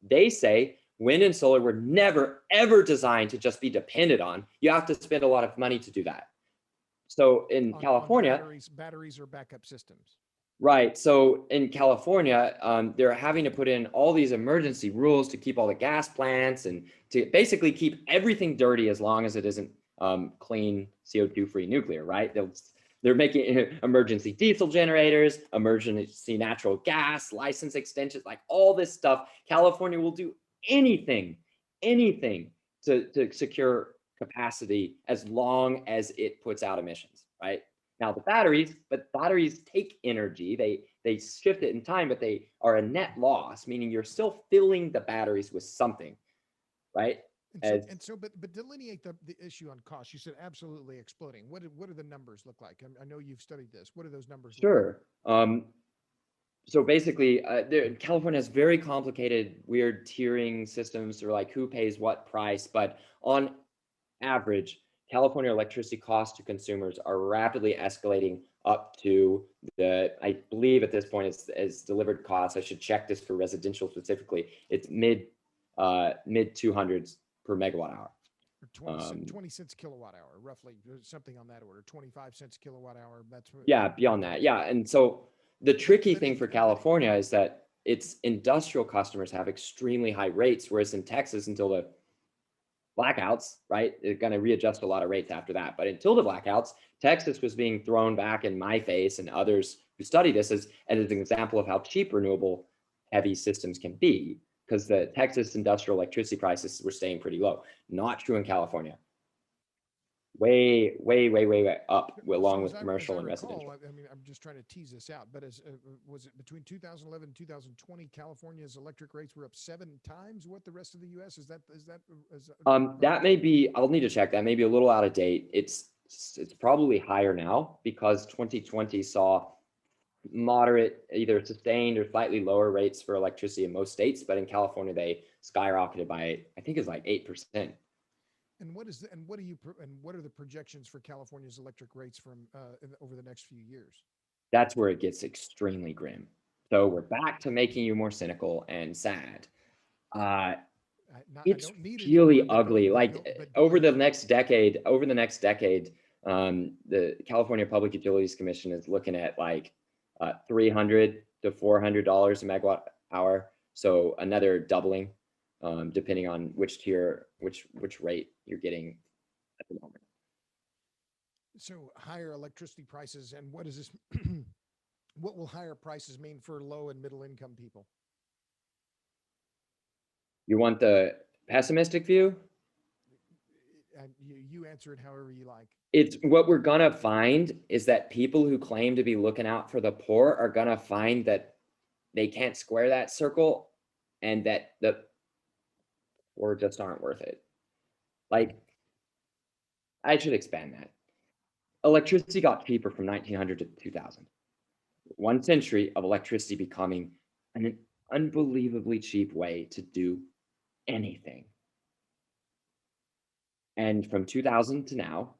they say wind and solar were never, ever designed to just be depended on. You have to spend a lot of money to do that. So in California, batteries or backup systems. Right. So in California, they're having to put in all these emergency rules to keep all the gas plants and to basically keep everything dirty as long as it isn't clean, CO2-free nuclear, right? They're making emergency diesel generators, emergency natural gas, license extensions, like all this stuff. California will do anything to secure capacity as long as it puts out emissions, right? Now the batteries take energy, they shift it in time, but they are a net loss, meaning you're still filling the batteries with something, right? But delineate the issue on cost. You said absolutely exploding. What do the numbers look like? I know you've studied this. What do those numbers look like? So basically, California has very complicated, weird tiering systems, or like who pays what price. But on average, California electricity costs to consumers are rapidly escalating up to I believe at this point it's delivered costs. I should check this for residential specifically. It's mid 200s per megawatt hour. 20 cents kilowatt hour, roughly, something on that order. 25 cents kilowatt hour. That's beyond that. Yeah, and so the tricky thing for California is that its industrial customers have extremely high rates, whereas in Texas, until the blackouts, right, they're going to readjust a lot of rates after that. But until the blackouts, Texas was being thrown back in my face and others who study this as an example of how cheap renewable heavy systems can be, because the Texas industrial electricity prices were staying pretty low. Not true in California. way up along So with commercial and recall, residential. I mean, I'm just trying to tease this out, but was it between 2011 and 2020, California's electric rates were up 7 times what the rest of the U.S. That may be, I'll need to check. That may be a little out of date. It's probably higher now because 2020 saw moderate, either sustained or slightly lower rates for electricity in most states, but in California they skyrocketed by, I think it's like 8%. And what are the projections for California's electric rates over the next few years? That's where it gets extremely grim. So we're back to making you more cynical and sad. It's really ugly. Over the next decade, the California Public Utilities Commission is looking at like $300 to $400 a megawatt hour. So another doubling, depending on which tier, which rate you're getting at the moment. So higher electricity prices, and what is this? What will higher prices mean for low and middle income people? You want the pessimistic view? You answer it however you like. It's what we're gonna find is that people who claim to be looking out for the poor are gonna find that they can't square that circle, and that the poor just aren't worth it. Like, I should expand that. Electricity got cheaper from 1900 to 2000. 1 century of electricity becoming an unbelievably cheap way to do anything. And from 2000 to now,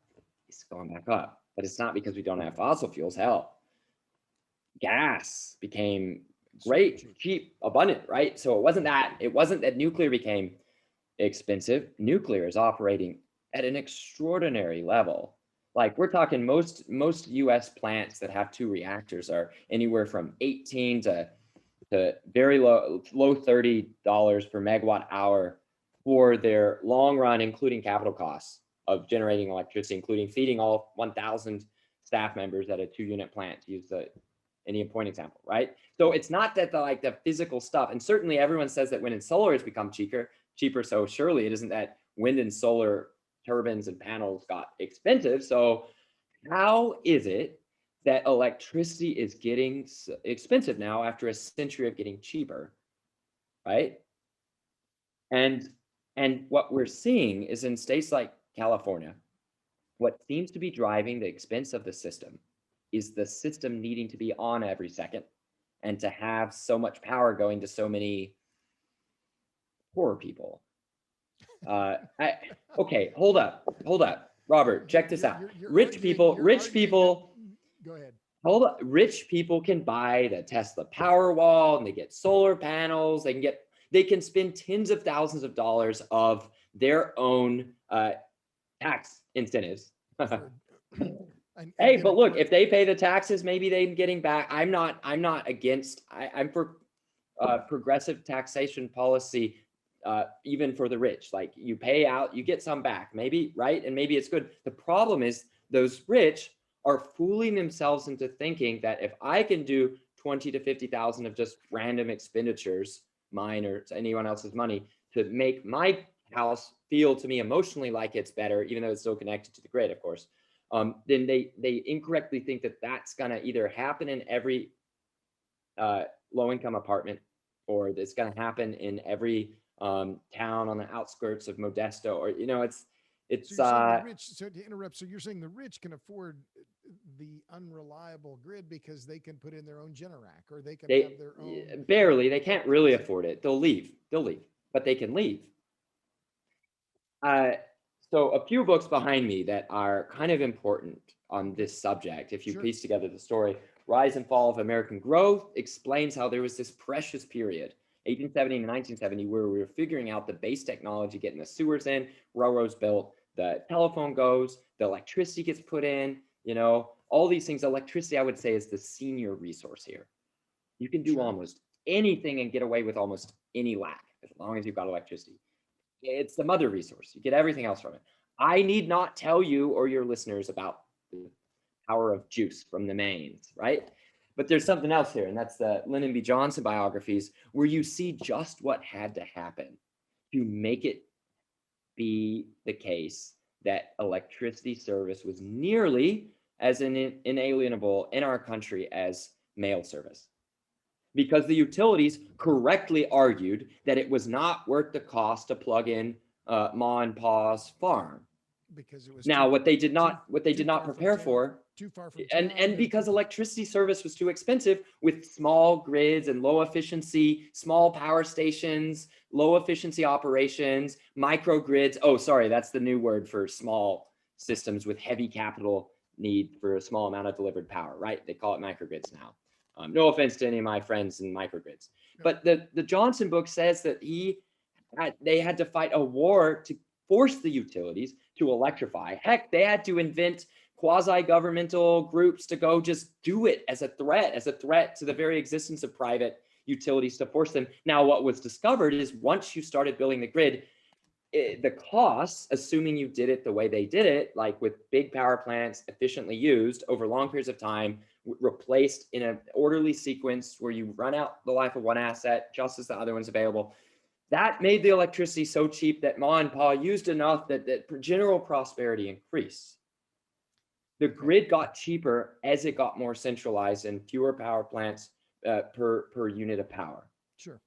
it's going back up. But it's not because we don't have fossil fuels. Hell, gas became great, cheap, abundant, right? So it wasn't that nuclear became expensive. Nuclear is operating at an extraordinary level. Like, we're talking most US plants that have 2 reactors are anywhere from 18 to very low $30 per megawatt hour for their long run, including capital costs of generating electricity, including feeding all 1,000 staff members at a 2-unit plant, to use the Indian Point example, right? So it's not that the physical stuff, and certainly everyone says that wind and solar has become cheaper. So surely it isn't that wind and solar turbines and panels got expensive. So how is it that electricity is getting expensive now after a century of getting cheaper, right? And what we're seeing is in states like California, what seems to be driving the expense of the system is the system needing to be on every second and to have so much power going to so many poor people. Okay, hold up, Robert, check this out. Rich people. Go ahead. Hold up. Rich people can buy the Tesla Powerwall, and they get solar panels. They can spend tens of thousands of dollars of their own tax incentives. Hey, but look, if they pay the taxes, maybe they're getting back. I'm not against. I'm for progressive taxation policy. Even for the rich, like, you pay out, you get some back, maybe, right? And maybe it's good. The problem is those rich are fooling themselves into thinking that if I can do 20 to 50,000 of just random expenditures, mine or anyone else's money, to make my house feel to me emotionally like it's better, even though it's still connected to the grid, of course, then they incorrectly think that that's gonna either happen in every low-income apartment, or it's gonna happen in every town on the outskirts of Modesto, or it's so to interrupt, so you're saying the rich can afford the unreliable grid because they can put in their own Generac, or they can have their own. Barely, they can't really afford it. They'll leave, but they can leave. So a few books behind me that are kind of important on this subject, if you piece together the story. Rise and Fall of American Growth explains how there was this precious period, 1870 to 1970, where we were figuring out the base technology, getting the sewers in, railroads built, the telephone goes, the electricity gets put in, all these things. Electricity, I would say, is the senior resource here. You can do almost anything and get away with almost any lack as long as you've got electricity. It's the mother resource. You get everything else from it. I need not tell you or your listeners about the power of juice from the mains, right? But there's something else here, and that's the Lyndon B. Johnson biographies, where you see just what had to happen to make it be the case that electricity service was nearly as inalienable in our country as mail service, because the utilities correctly argued that it was not worth the cost to plug in Ma and Pa's farm. Because it was Now, too what they too did not far from prepare town, for, too far from and town to because electricity service was too expensive with small grids and low efficiency, small power stations, low efficiency operations, microgrids. Oh, sorry, that's the new word for small systems with heavy capital need for a small amount of delivered power, right? They call it microgrids now. No offense to any of my friends in microgrids, but the Johnson book says that they had to fight a war to force the utilities to electrify. Heck, they had to invent quasi-governmental groups to go just do it as a threat to the very existence of private utilities to force them. Now, what was discovered is once you started building the grid, the costs, assuming you did it the way they did it, like with big power plants efficiently used over long periods of time, replaced in an orderly sequence where you run out the life of one asset just as the other one's available, that made the electricity so cheap that Ma and Pa used enough that general prosperity increased. The grid got cheaper as it got more centralized and fewer power plants per unit of power. Sure.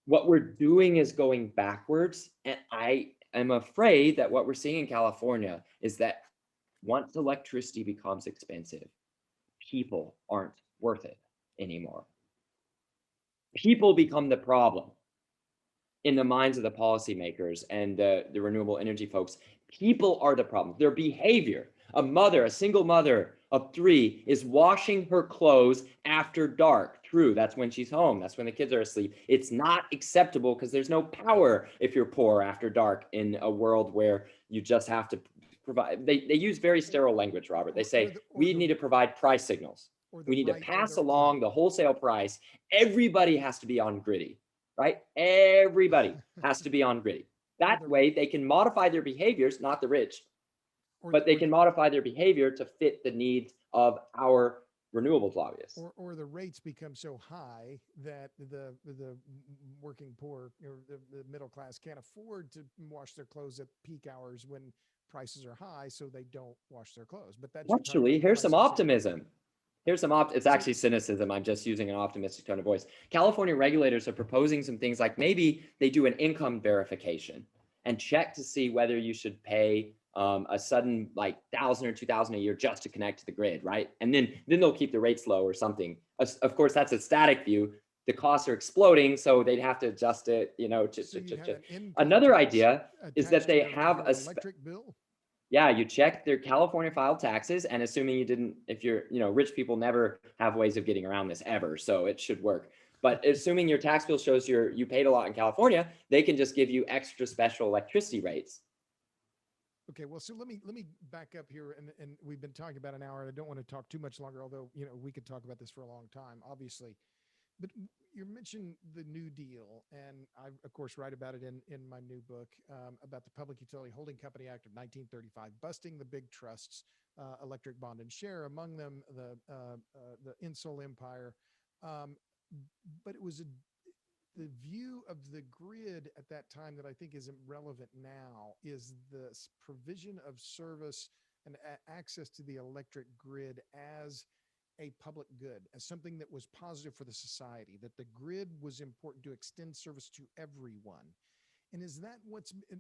What we're doing is going backwards, and I am afraid that what we're seeing in California is that once electricity becomes expensive, people aren't worth it anymore. People become the problem in the minds of the policymakers and the renewable energy folks. People are the problem. Their behavior. A single mother of 3 is washing her clothes after dark. True, that's when she's home. That's when the kids are asleep. It's not acceptable because there's no power if you're poor after dark in a world where you just have to provide. They use very sterile language, Robert. They say we need to provide price signals. We need to pass along the wholesale price. Everybody has to be on griddy. Right? Everybody has to be on griddy. That way they can modify their behaviors, not the rich, but they can modify their behavior to fit the needs of our renewables lobbyists. Or the rates become so high that the working poor or the middle class can't afford to wash their clothes at peak hours when prices are high, so they don't wash their clothes. But that's actually, here's some optimism. It's actually cynicism. I'm just using an optimistic tone of voice. California regulators are proposing some things like maybe they do an income verification and check to see whether you should pay a sudden like 1,000 or 2,000 a year just to connect to the grid, right? And then they'll keep the rates low or something. Of course, that's a static view. The costs are exploding, so they'd have to adjust it. Another idea is that they have a electric bill. Yeah, you check their California filed taxes, and assuming you didn't, if you're, rich people never have ways of getting around this ever, so it should work. But assuming your tax bill shows you paid a lot in California, they can just give you extra special electricity rates. Okay, well, so let me back up here, and we've been talking about an hour, and I don't want to talk too much longer, although we could talk about this for a long time, obviously. But you mentioned the New Deal, and I, of course, write about it in my new book about the Public Utility Holding Company Act of 1935, busting the big trusts, Electric Bond and Share, among them the Insol Empire. But it was the view of the grid at that time that I think is relevant now is the provision of service and access to the electric grid as a public good, as something that was positive for the society, that the grid was important to extend service to everyone. And is that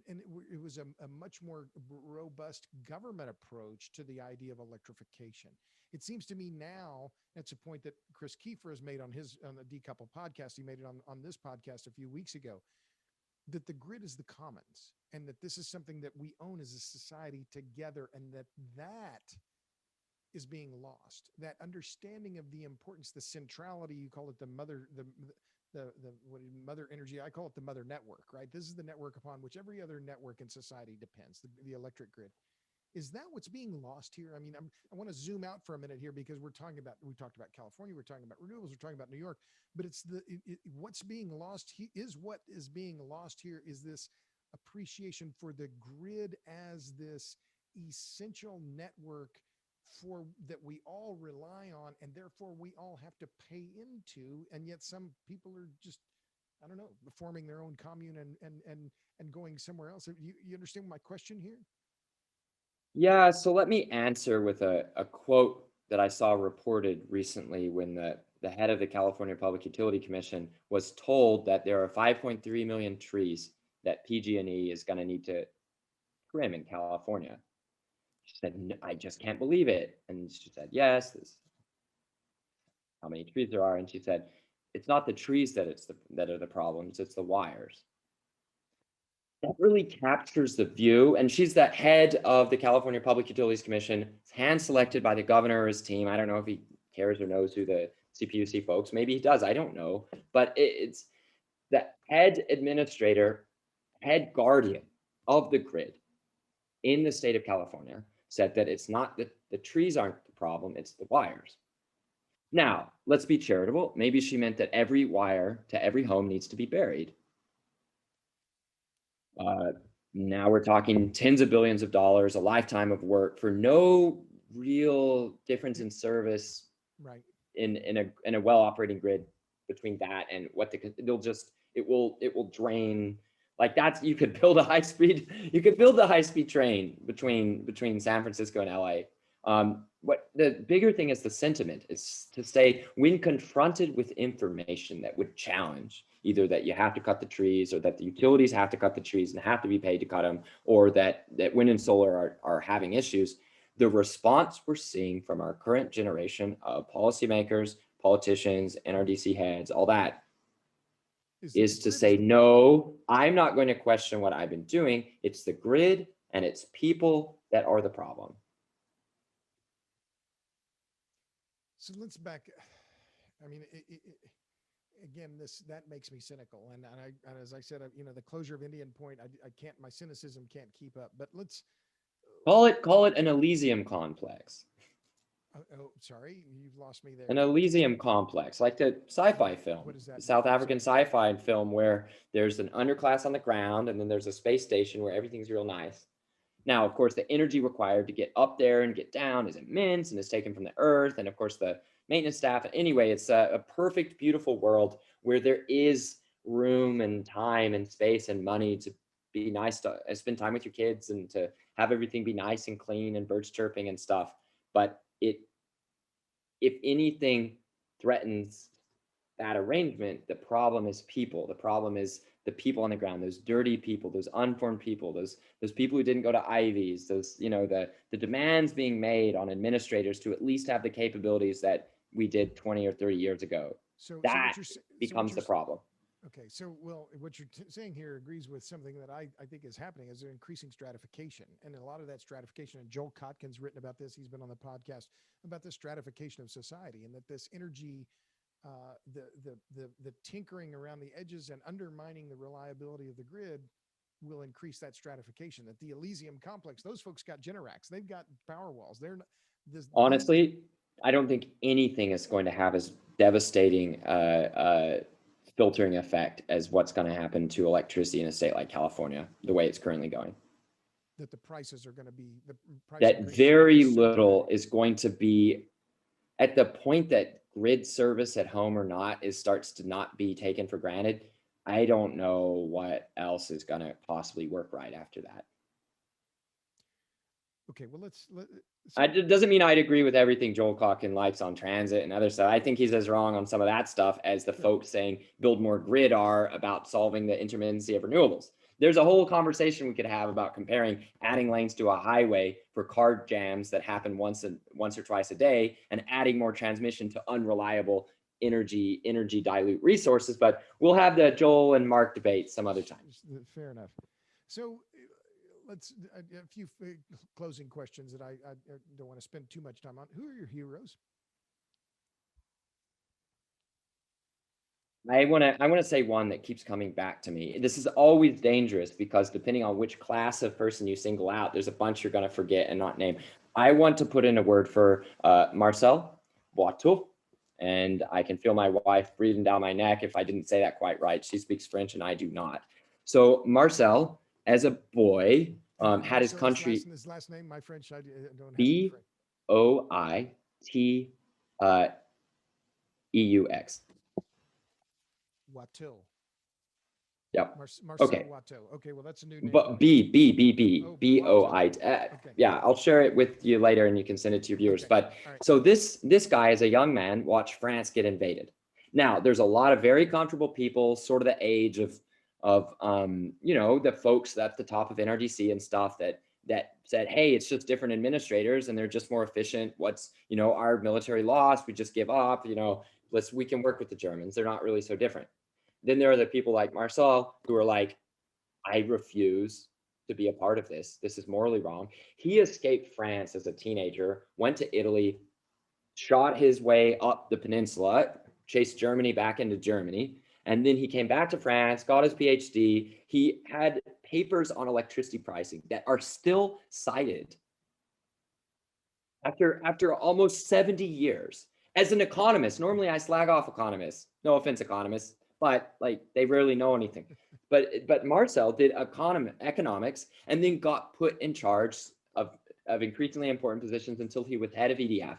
and it was a much more robust government approach to the idea of electrification. It seems to me now, that's a point that Chris Kiefer has made on the Decouple podcast. He made it on this podcast a few weeks ago, that the grid is the commons and that this is something that we own as a society together, and that is being lost. That understanding of the importance, the centrality, you call it the mother energy. I call it the mother network, right? This is the network upon which every other network in society depends, the electric grid. Is that what's being lost here? I mean, I want to zoom out for a minute here because we talked about California, we're talking about renewables, we're talking about New York, but it's what's being lost what is being lost here is this appreciation for the grid as this essential network that we all rely on, and therefore we all have to pay into, and yet some people are just, I don't know, forming their own commune and going somewhere else. You understand my question here? Yeah, so let me answer with a quote that I saw reported recently when the head of the California Public Utility Commission was told that there are 5.3 million trees that PG&E is going to need to trim in California. She said, I just can't believe it. And she said, yes, this how many trees there are. And she said, it's not the trees that are the problems, it's the wires. That really captures the view. And she's the head of the California Public Utilities Commission, hand selected by the governor or his team. I don't know if he cares or knows who the CPUC folks, maybe he does, I don't know. But it's the head administrator, head guardian of the grid in the state of California said that it's not that the trees aren't the problem, it's the wires. Now, let's be charitable. Maybe she meant that every wire to every home needs to be buried. Now we're talking tens of billions of dollars, a lifetime of work for no real difference in service, Right. in a well operating grid between that and what it will drain. Like that's you could build a high speed train between San Francisco and LA. What the bigger thing is the sentiment is to say when confronted with information that would challenge either that you have to cut the trees or that the utilities have to cut the trees and have to be paid to cut them, or that wind and solar are having issues, the response we're seeing from our current generation of policymakers, politicians, NRDC heads, all that is to say, no, I'm not going to question what I've been doing. It's the grid and it's people that are the problem. So let's back. I mean, again, that makes me cynical. And as I said, the closure of Indian Point, I can't, my cynicism can't keep up. But let's call it an Elysium complex. Oh, sorry, you've lost me there. An Elysium complex, like the sci-fi film, What is that? The South African sci-fi film where there's an underclass on the ground and then there's a space station where everything's real nice. Now, of course, the energy required to get up there and get down is immense and is taken from the earth. And of course, the maintenance staff. Anyway, it's a perfect, beautiful world where there is room and time and space and money to be nice, to spend time with your kids and to have everything be nice and clean and birds chirping and stuff. But if anything threatens that arrangement, the problem is people. The problem is the people on the ground, those dirty people, those unformed people, those people who didn't go to Ivies, those, the demands being made on administrators to at least have the capabilities that we did 20 or 30 years ago. So that becomes the problem. Okay, so what you're saying here agrees with something that I think is happening is an increasing stratification, and a lot of that stratification. And Joel Kotkin's written about this. He's been on the podcast about the stratification of society, and that this energy, the tinkering around the edges and undermining the reliability of the grid will increase that stratification. That the Elysium complex, those folks got Generacs, they've got power walls. They're not, honestly, I don't think anything is going to have as devastating filtering effect as what's going to happen to electricity in a state like California, the way it's currently going. That the prices are going to be that very little is going to be at the point that grid service at home or not starts to not be taken for granted. I don't know what else is going to possibly work right after that. Okay, well, it doesn't mean I'd agree with everything Joel Kotkin likes on transit and other stuff. I think he's as wrong on some of that stuff as the folks saying build more grid are about solving the intermittency of renewables. There's a whole conversation we could have about comparing adding lanes to a highway for car jams that happen once or twice a day and adding more transmission to unreliable energy dilute resources. But we'll have the Joel and Mark debate some other time. Fair enough. So let's a few closing questions that I don't want to spend too much time on. Who are your heroes? I want to say one that keeps coming back to me. This is always dangerous because depending on which class of person you single out, there's a bunch you're going to forget and not name. I want to put in a word for Marcel Boiteau, and I can feel my wife breathing down my neck if I didn't say that quite right. She speaks French and I do not. So Marcel, as a boy, had his country. His last name, my French, I don't have. Boiteux. Watteau. Yep. Marcel Okay. Watteau. Okay, well, that's a new name. But B B O Watteau. I. Okay. Yeah, I'll share it with you later, and you can send it to your viewers. Okay. But All right. so this guy, as a young man, watched France get invaded. Now, there's a lot of very comfortable people, sort of the age of the folks at the top of NRDC and stuff that said, hey, it's just different administrators and they're just more efficient. What's our military loss? We just give up. We can work with the Germans. They're not really so different. Then there are the people like Marcel who are like, I refuse to be a part of this. This is morally wrong. He escaped France as a teenager, went to Italy, shot his way up the peninsula, chased Germany back into Germany, and then he came back to France, got his PhD. He had papers on electricity pricing that are still cited after almost 70 years. As an economist, normally I slag off economists. No offense, economists, but like they rarely know anything. But Marcel did economics and then got put in charge of increasingly important positions until he was head of EDF.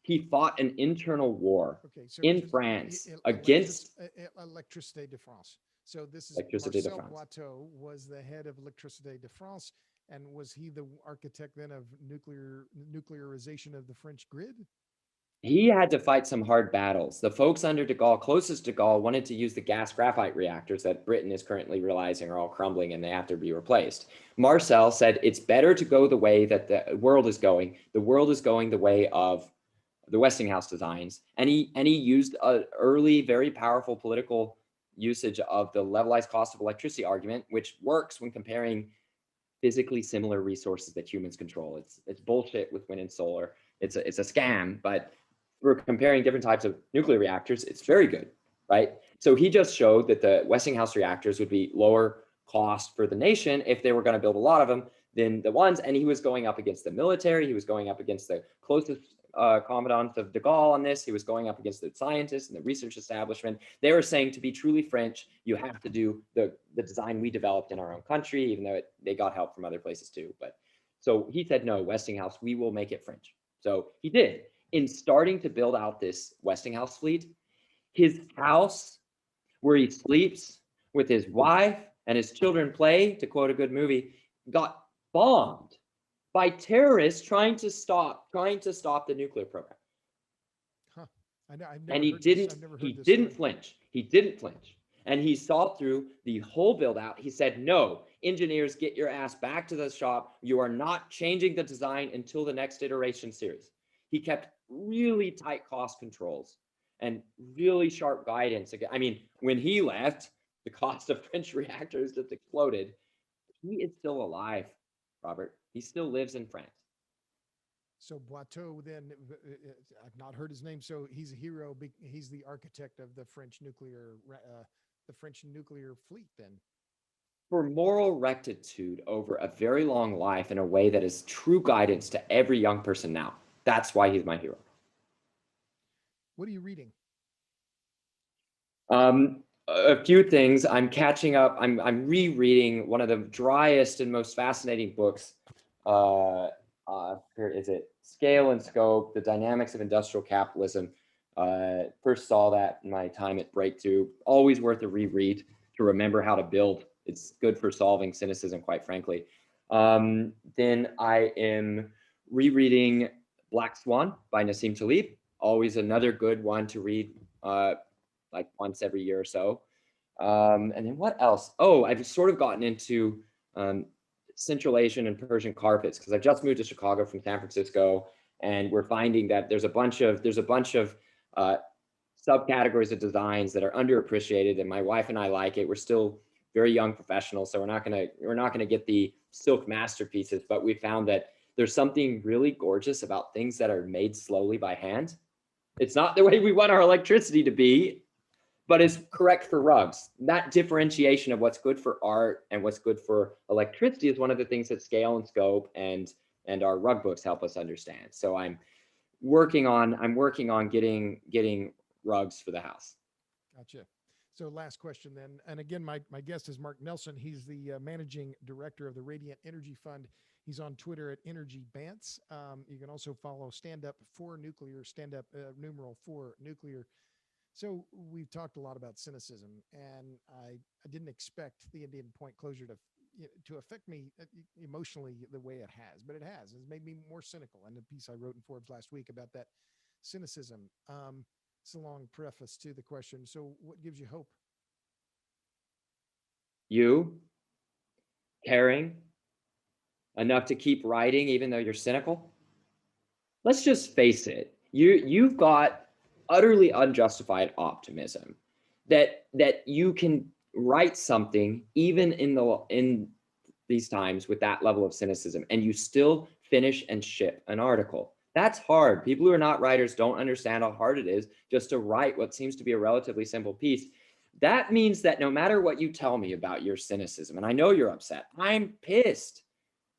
He fought an internal war in France against Electricité de France. So this is Electricité de Marcel France. Watteau was the head of Electricité de France, and was he the architect then of nuclearization of the French grid? He had to fight some hard battles. The folks under de Gaulle, closest to Gaulle, wanted to use the gas graphite reactors that Britain is currently realizing are all crumbling and they have to be replaced. Marcel said it's better to go the way that the world is going. The world is going the way of the Westinghouse designs. And he used an early, very powerful political usage of the levelized cost of electricity argument, which works when comparing physically similar resources that humans control. It's bullshit with wind and solar. It's a scam, but we're comparing different types of nuclear reactors. It's very good, right? So he just showed that the Westinghouse reactors would be lower cost for the nation if they were going to build a lot of them than the ones. And he was going up against the military. He was going up against the closest commandant of de Gaulle on this. He was going up against the scientists and the research establishment. They were saying to be truly French, you have to do the design we developed in our own country, even though they got help from other places too. But so he said, no, Westinghouse, we will make it French. So he did. In starting to build out this Westinghouse fleet, his house where he sleeps with his wife and his children play, to quote a good movie, got bombed by terrorists trying to stop the nuclear program. Huh. I've never And he heard didn't this. I've never heard he this didn't story. flinch. He didn't flinch. And he saw through the whole build out. He said, no, engineers, get your ass back to the shop. You are not changing the design until the next iteration series. He kept really tight cost controls and really sharp guidance. I mean, when he left, the cost of French reactors just exploded. He is still alive, Robert. He still lives in France. So Watteau, then I've not heard his name. So he's a hero. He's the architect of the French nuclear fleet. Then, For moral rectitude over a very long life in a way that is true guidance to every young person now. That's why he's my hero. what are you reading? A few things. I'm catching up. I'm rereading one of the driest and most fascinating books. Here is it? Scale and Scope: The Dynamics of Industrial Capitalism. First saw that in my time at Breakthrough. Always worth a reread to remember how to build. It's good for solving cynicism, quite frankly. Then I am rereading Black Swan by Nassim Taleb. Always another good one to read. Like once every year or so. And then what else? Oh, I've sort of gotten into Central Asian and Persian carpets because I've just moved to Chicago from San Francisco, and we're finding that there's a bunch of subcategories of designs that are underappreciated, and my wife and I like it. We're still very young professionals, so we're not gonna get the silk masterpieces, but we found that there's something really gorgeous about things that are made slowly by hand. It's not the way we want our electricity to be, but it's correct for rugs. That differentiation of what's good for art and what's good for electricity is one of the things that Scale and Scope and our rug books help us understand. So I'm working on getting rugs for the house. Gotcha. So last question then, and again, my guest is Mark Nelson. He's the managing director of the Radiant Energy Fund. He's on Twitter at Energy Bants. You can also follow Stand Up for Nuclear, Stand Up numeral for Nuclear. So we've talked a lot about cynicism, and I didn't expect the Indian Point closure to affect me emotionally the way it has, but it has. It's made me more cynical. And the piece I wrote in Forbes last week about that cynicism. It's a long preface to the question. So, what gives you hope? You caring enough to keep writing even though you're cynical. Let's just face it. You've got utterly unjustified optimism that you can write something even in these times with that level of cynicism, and you still finish and ship an article. That's hard. People who are not writers don't understand how hard it is just to write what seems to be a relatively simple piece. That means that no matter what you tell me about your cynicism, and I know you're upset, I'm pissed.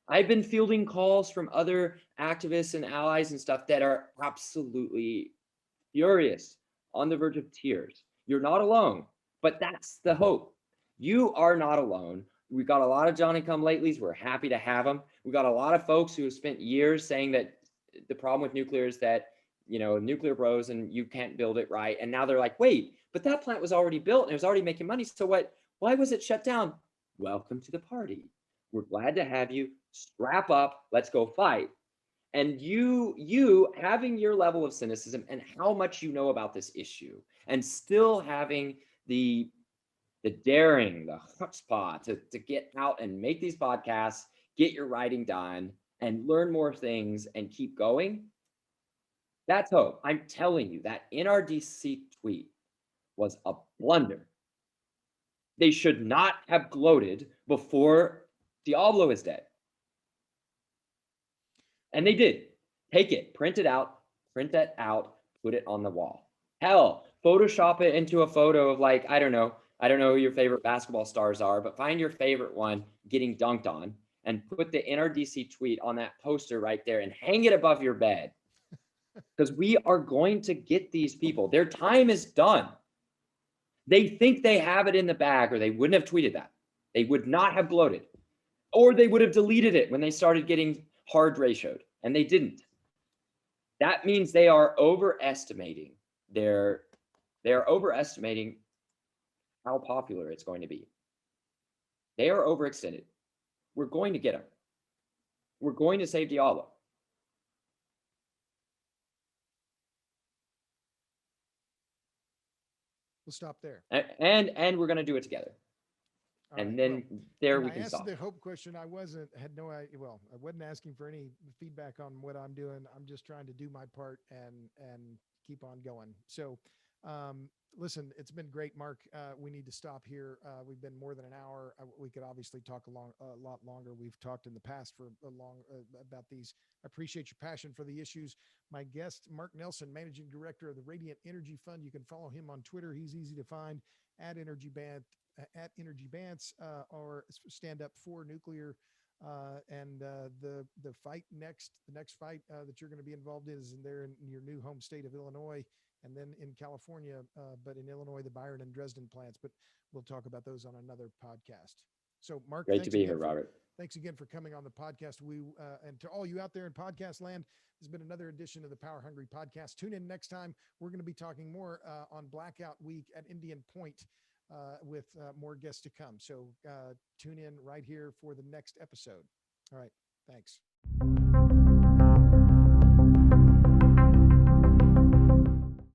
I've been fielding calls from other activists and allies and stuff that are absolutely furious, on the verge of tears. You're not alone, but that's the hope. You are not alone. We've got a lot of Johnny come latelys. We're happy to have them. We've got a lot of folks who have spent years saying that the problem with nuclear is that, nuclear bros and you can't build it right. And now they're like, wait, but that plant was already built and it was already making money. So why was it shut down? Welcome to the party. We're glad to have you. Strap up. Let's go fight. And you having your level of cynicism and how much you know about this issue, and still having the daring, the chutzpah to get out and make these podcasts, get your writing done, and learn more things and keep going. That's hope. I'm telling you, that NRDC tweet was a blunder. They should not have gloated before Diablo is dead. And they did. Take it, print it out, put it on the wall. Hell, Photoshop it into a photo of, like, I don't know who your favorite basketball stars are, but find your favorite one getting dunked on and put the NRDC tweet on that poster right there and hang it above your bed. Because we are going to get these people. Their time is done. They think they have it in the bag, or they wouldn't have tweeted that. They would not have gloated, or they would have deleted it when they started getting hard ratioed, and they didn't. That means they are overestimating how popular it's going to be. They are overextended. We're going to get them. We're going to save Diablo. We'll stop there. And we're going to do it together. All and right. then Well, there when we I can asked stop. the hope question, I had no idea. Well, I wasn't asking for any feedback on what I'm doing. I'm just trying to do my part and keep on going. So, listen, it's been great, Mark. We need to stop here. We've been more than an hour. We could obviously talk a lot longer. We've talked in the past for a long about these. I appreciate your passion for the issues. My guest, Mark Nelson, Managing Director of the Radiant Energy Fund. You can follow him on Twitter. He's easy to find at Energy Bants, or stand up for nuclear. And the next fight that you're going to be involved in is in your new home state of Illinois, and then in California, but in Illinois, the Byron and Dresden plants. But we'll talk about those on another podcast. So, Mark, Great to be here, Robert. Thanks again for coming on the podcast. And to all you out there in podcast land, this has been another edition of the Power Hungry Podcast. Tune in next time. We're going to be talking more on Blackout Week at Indian Point, with more guests to come. So tune in right here for the next episode. All right. Thanks.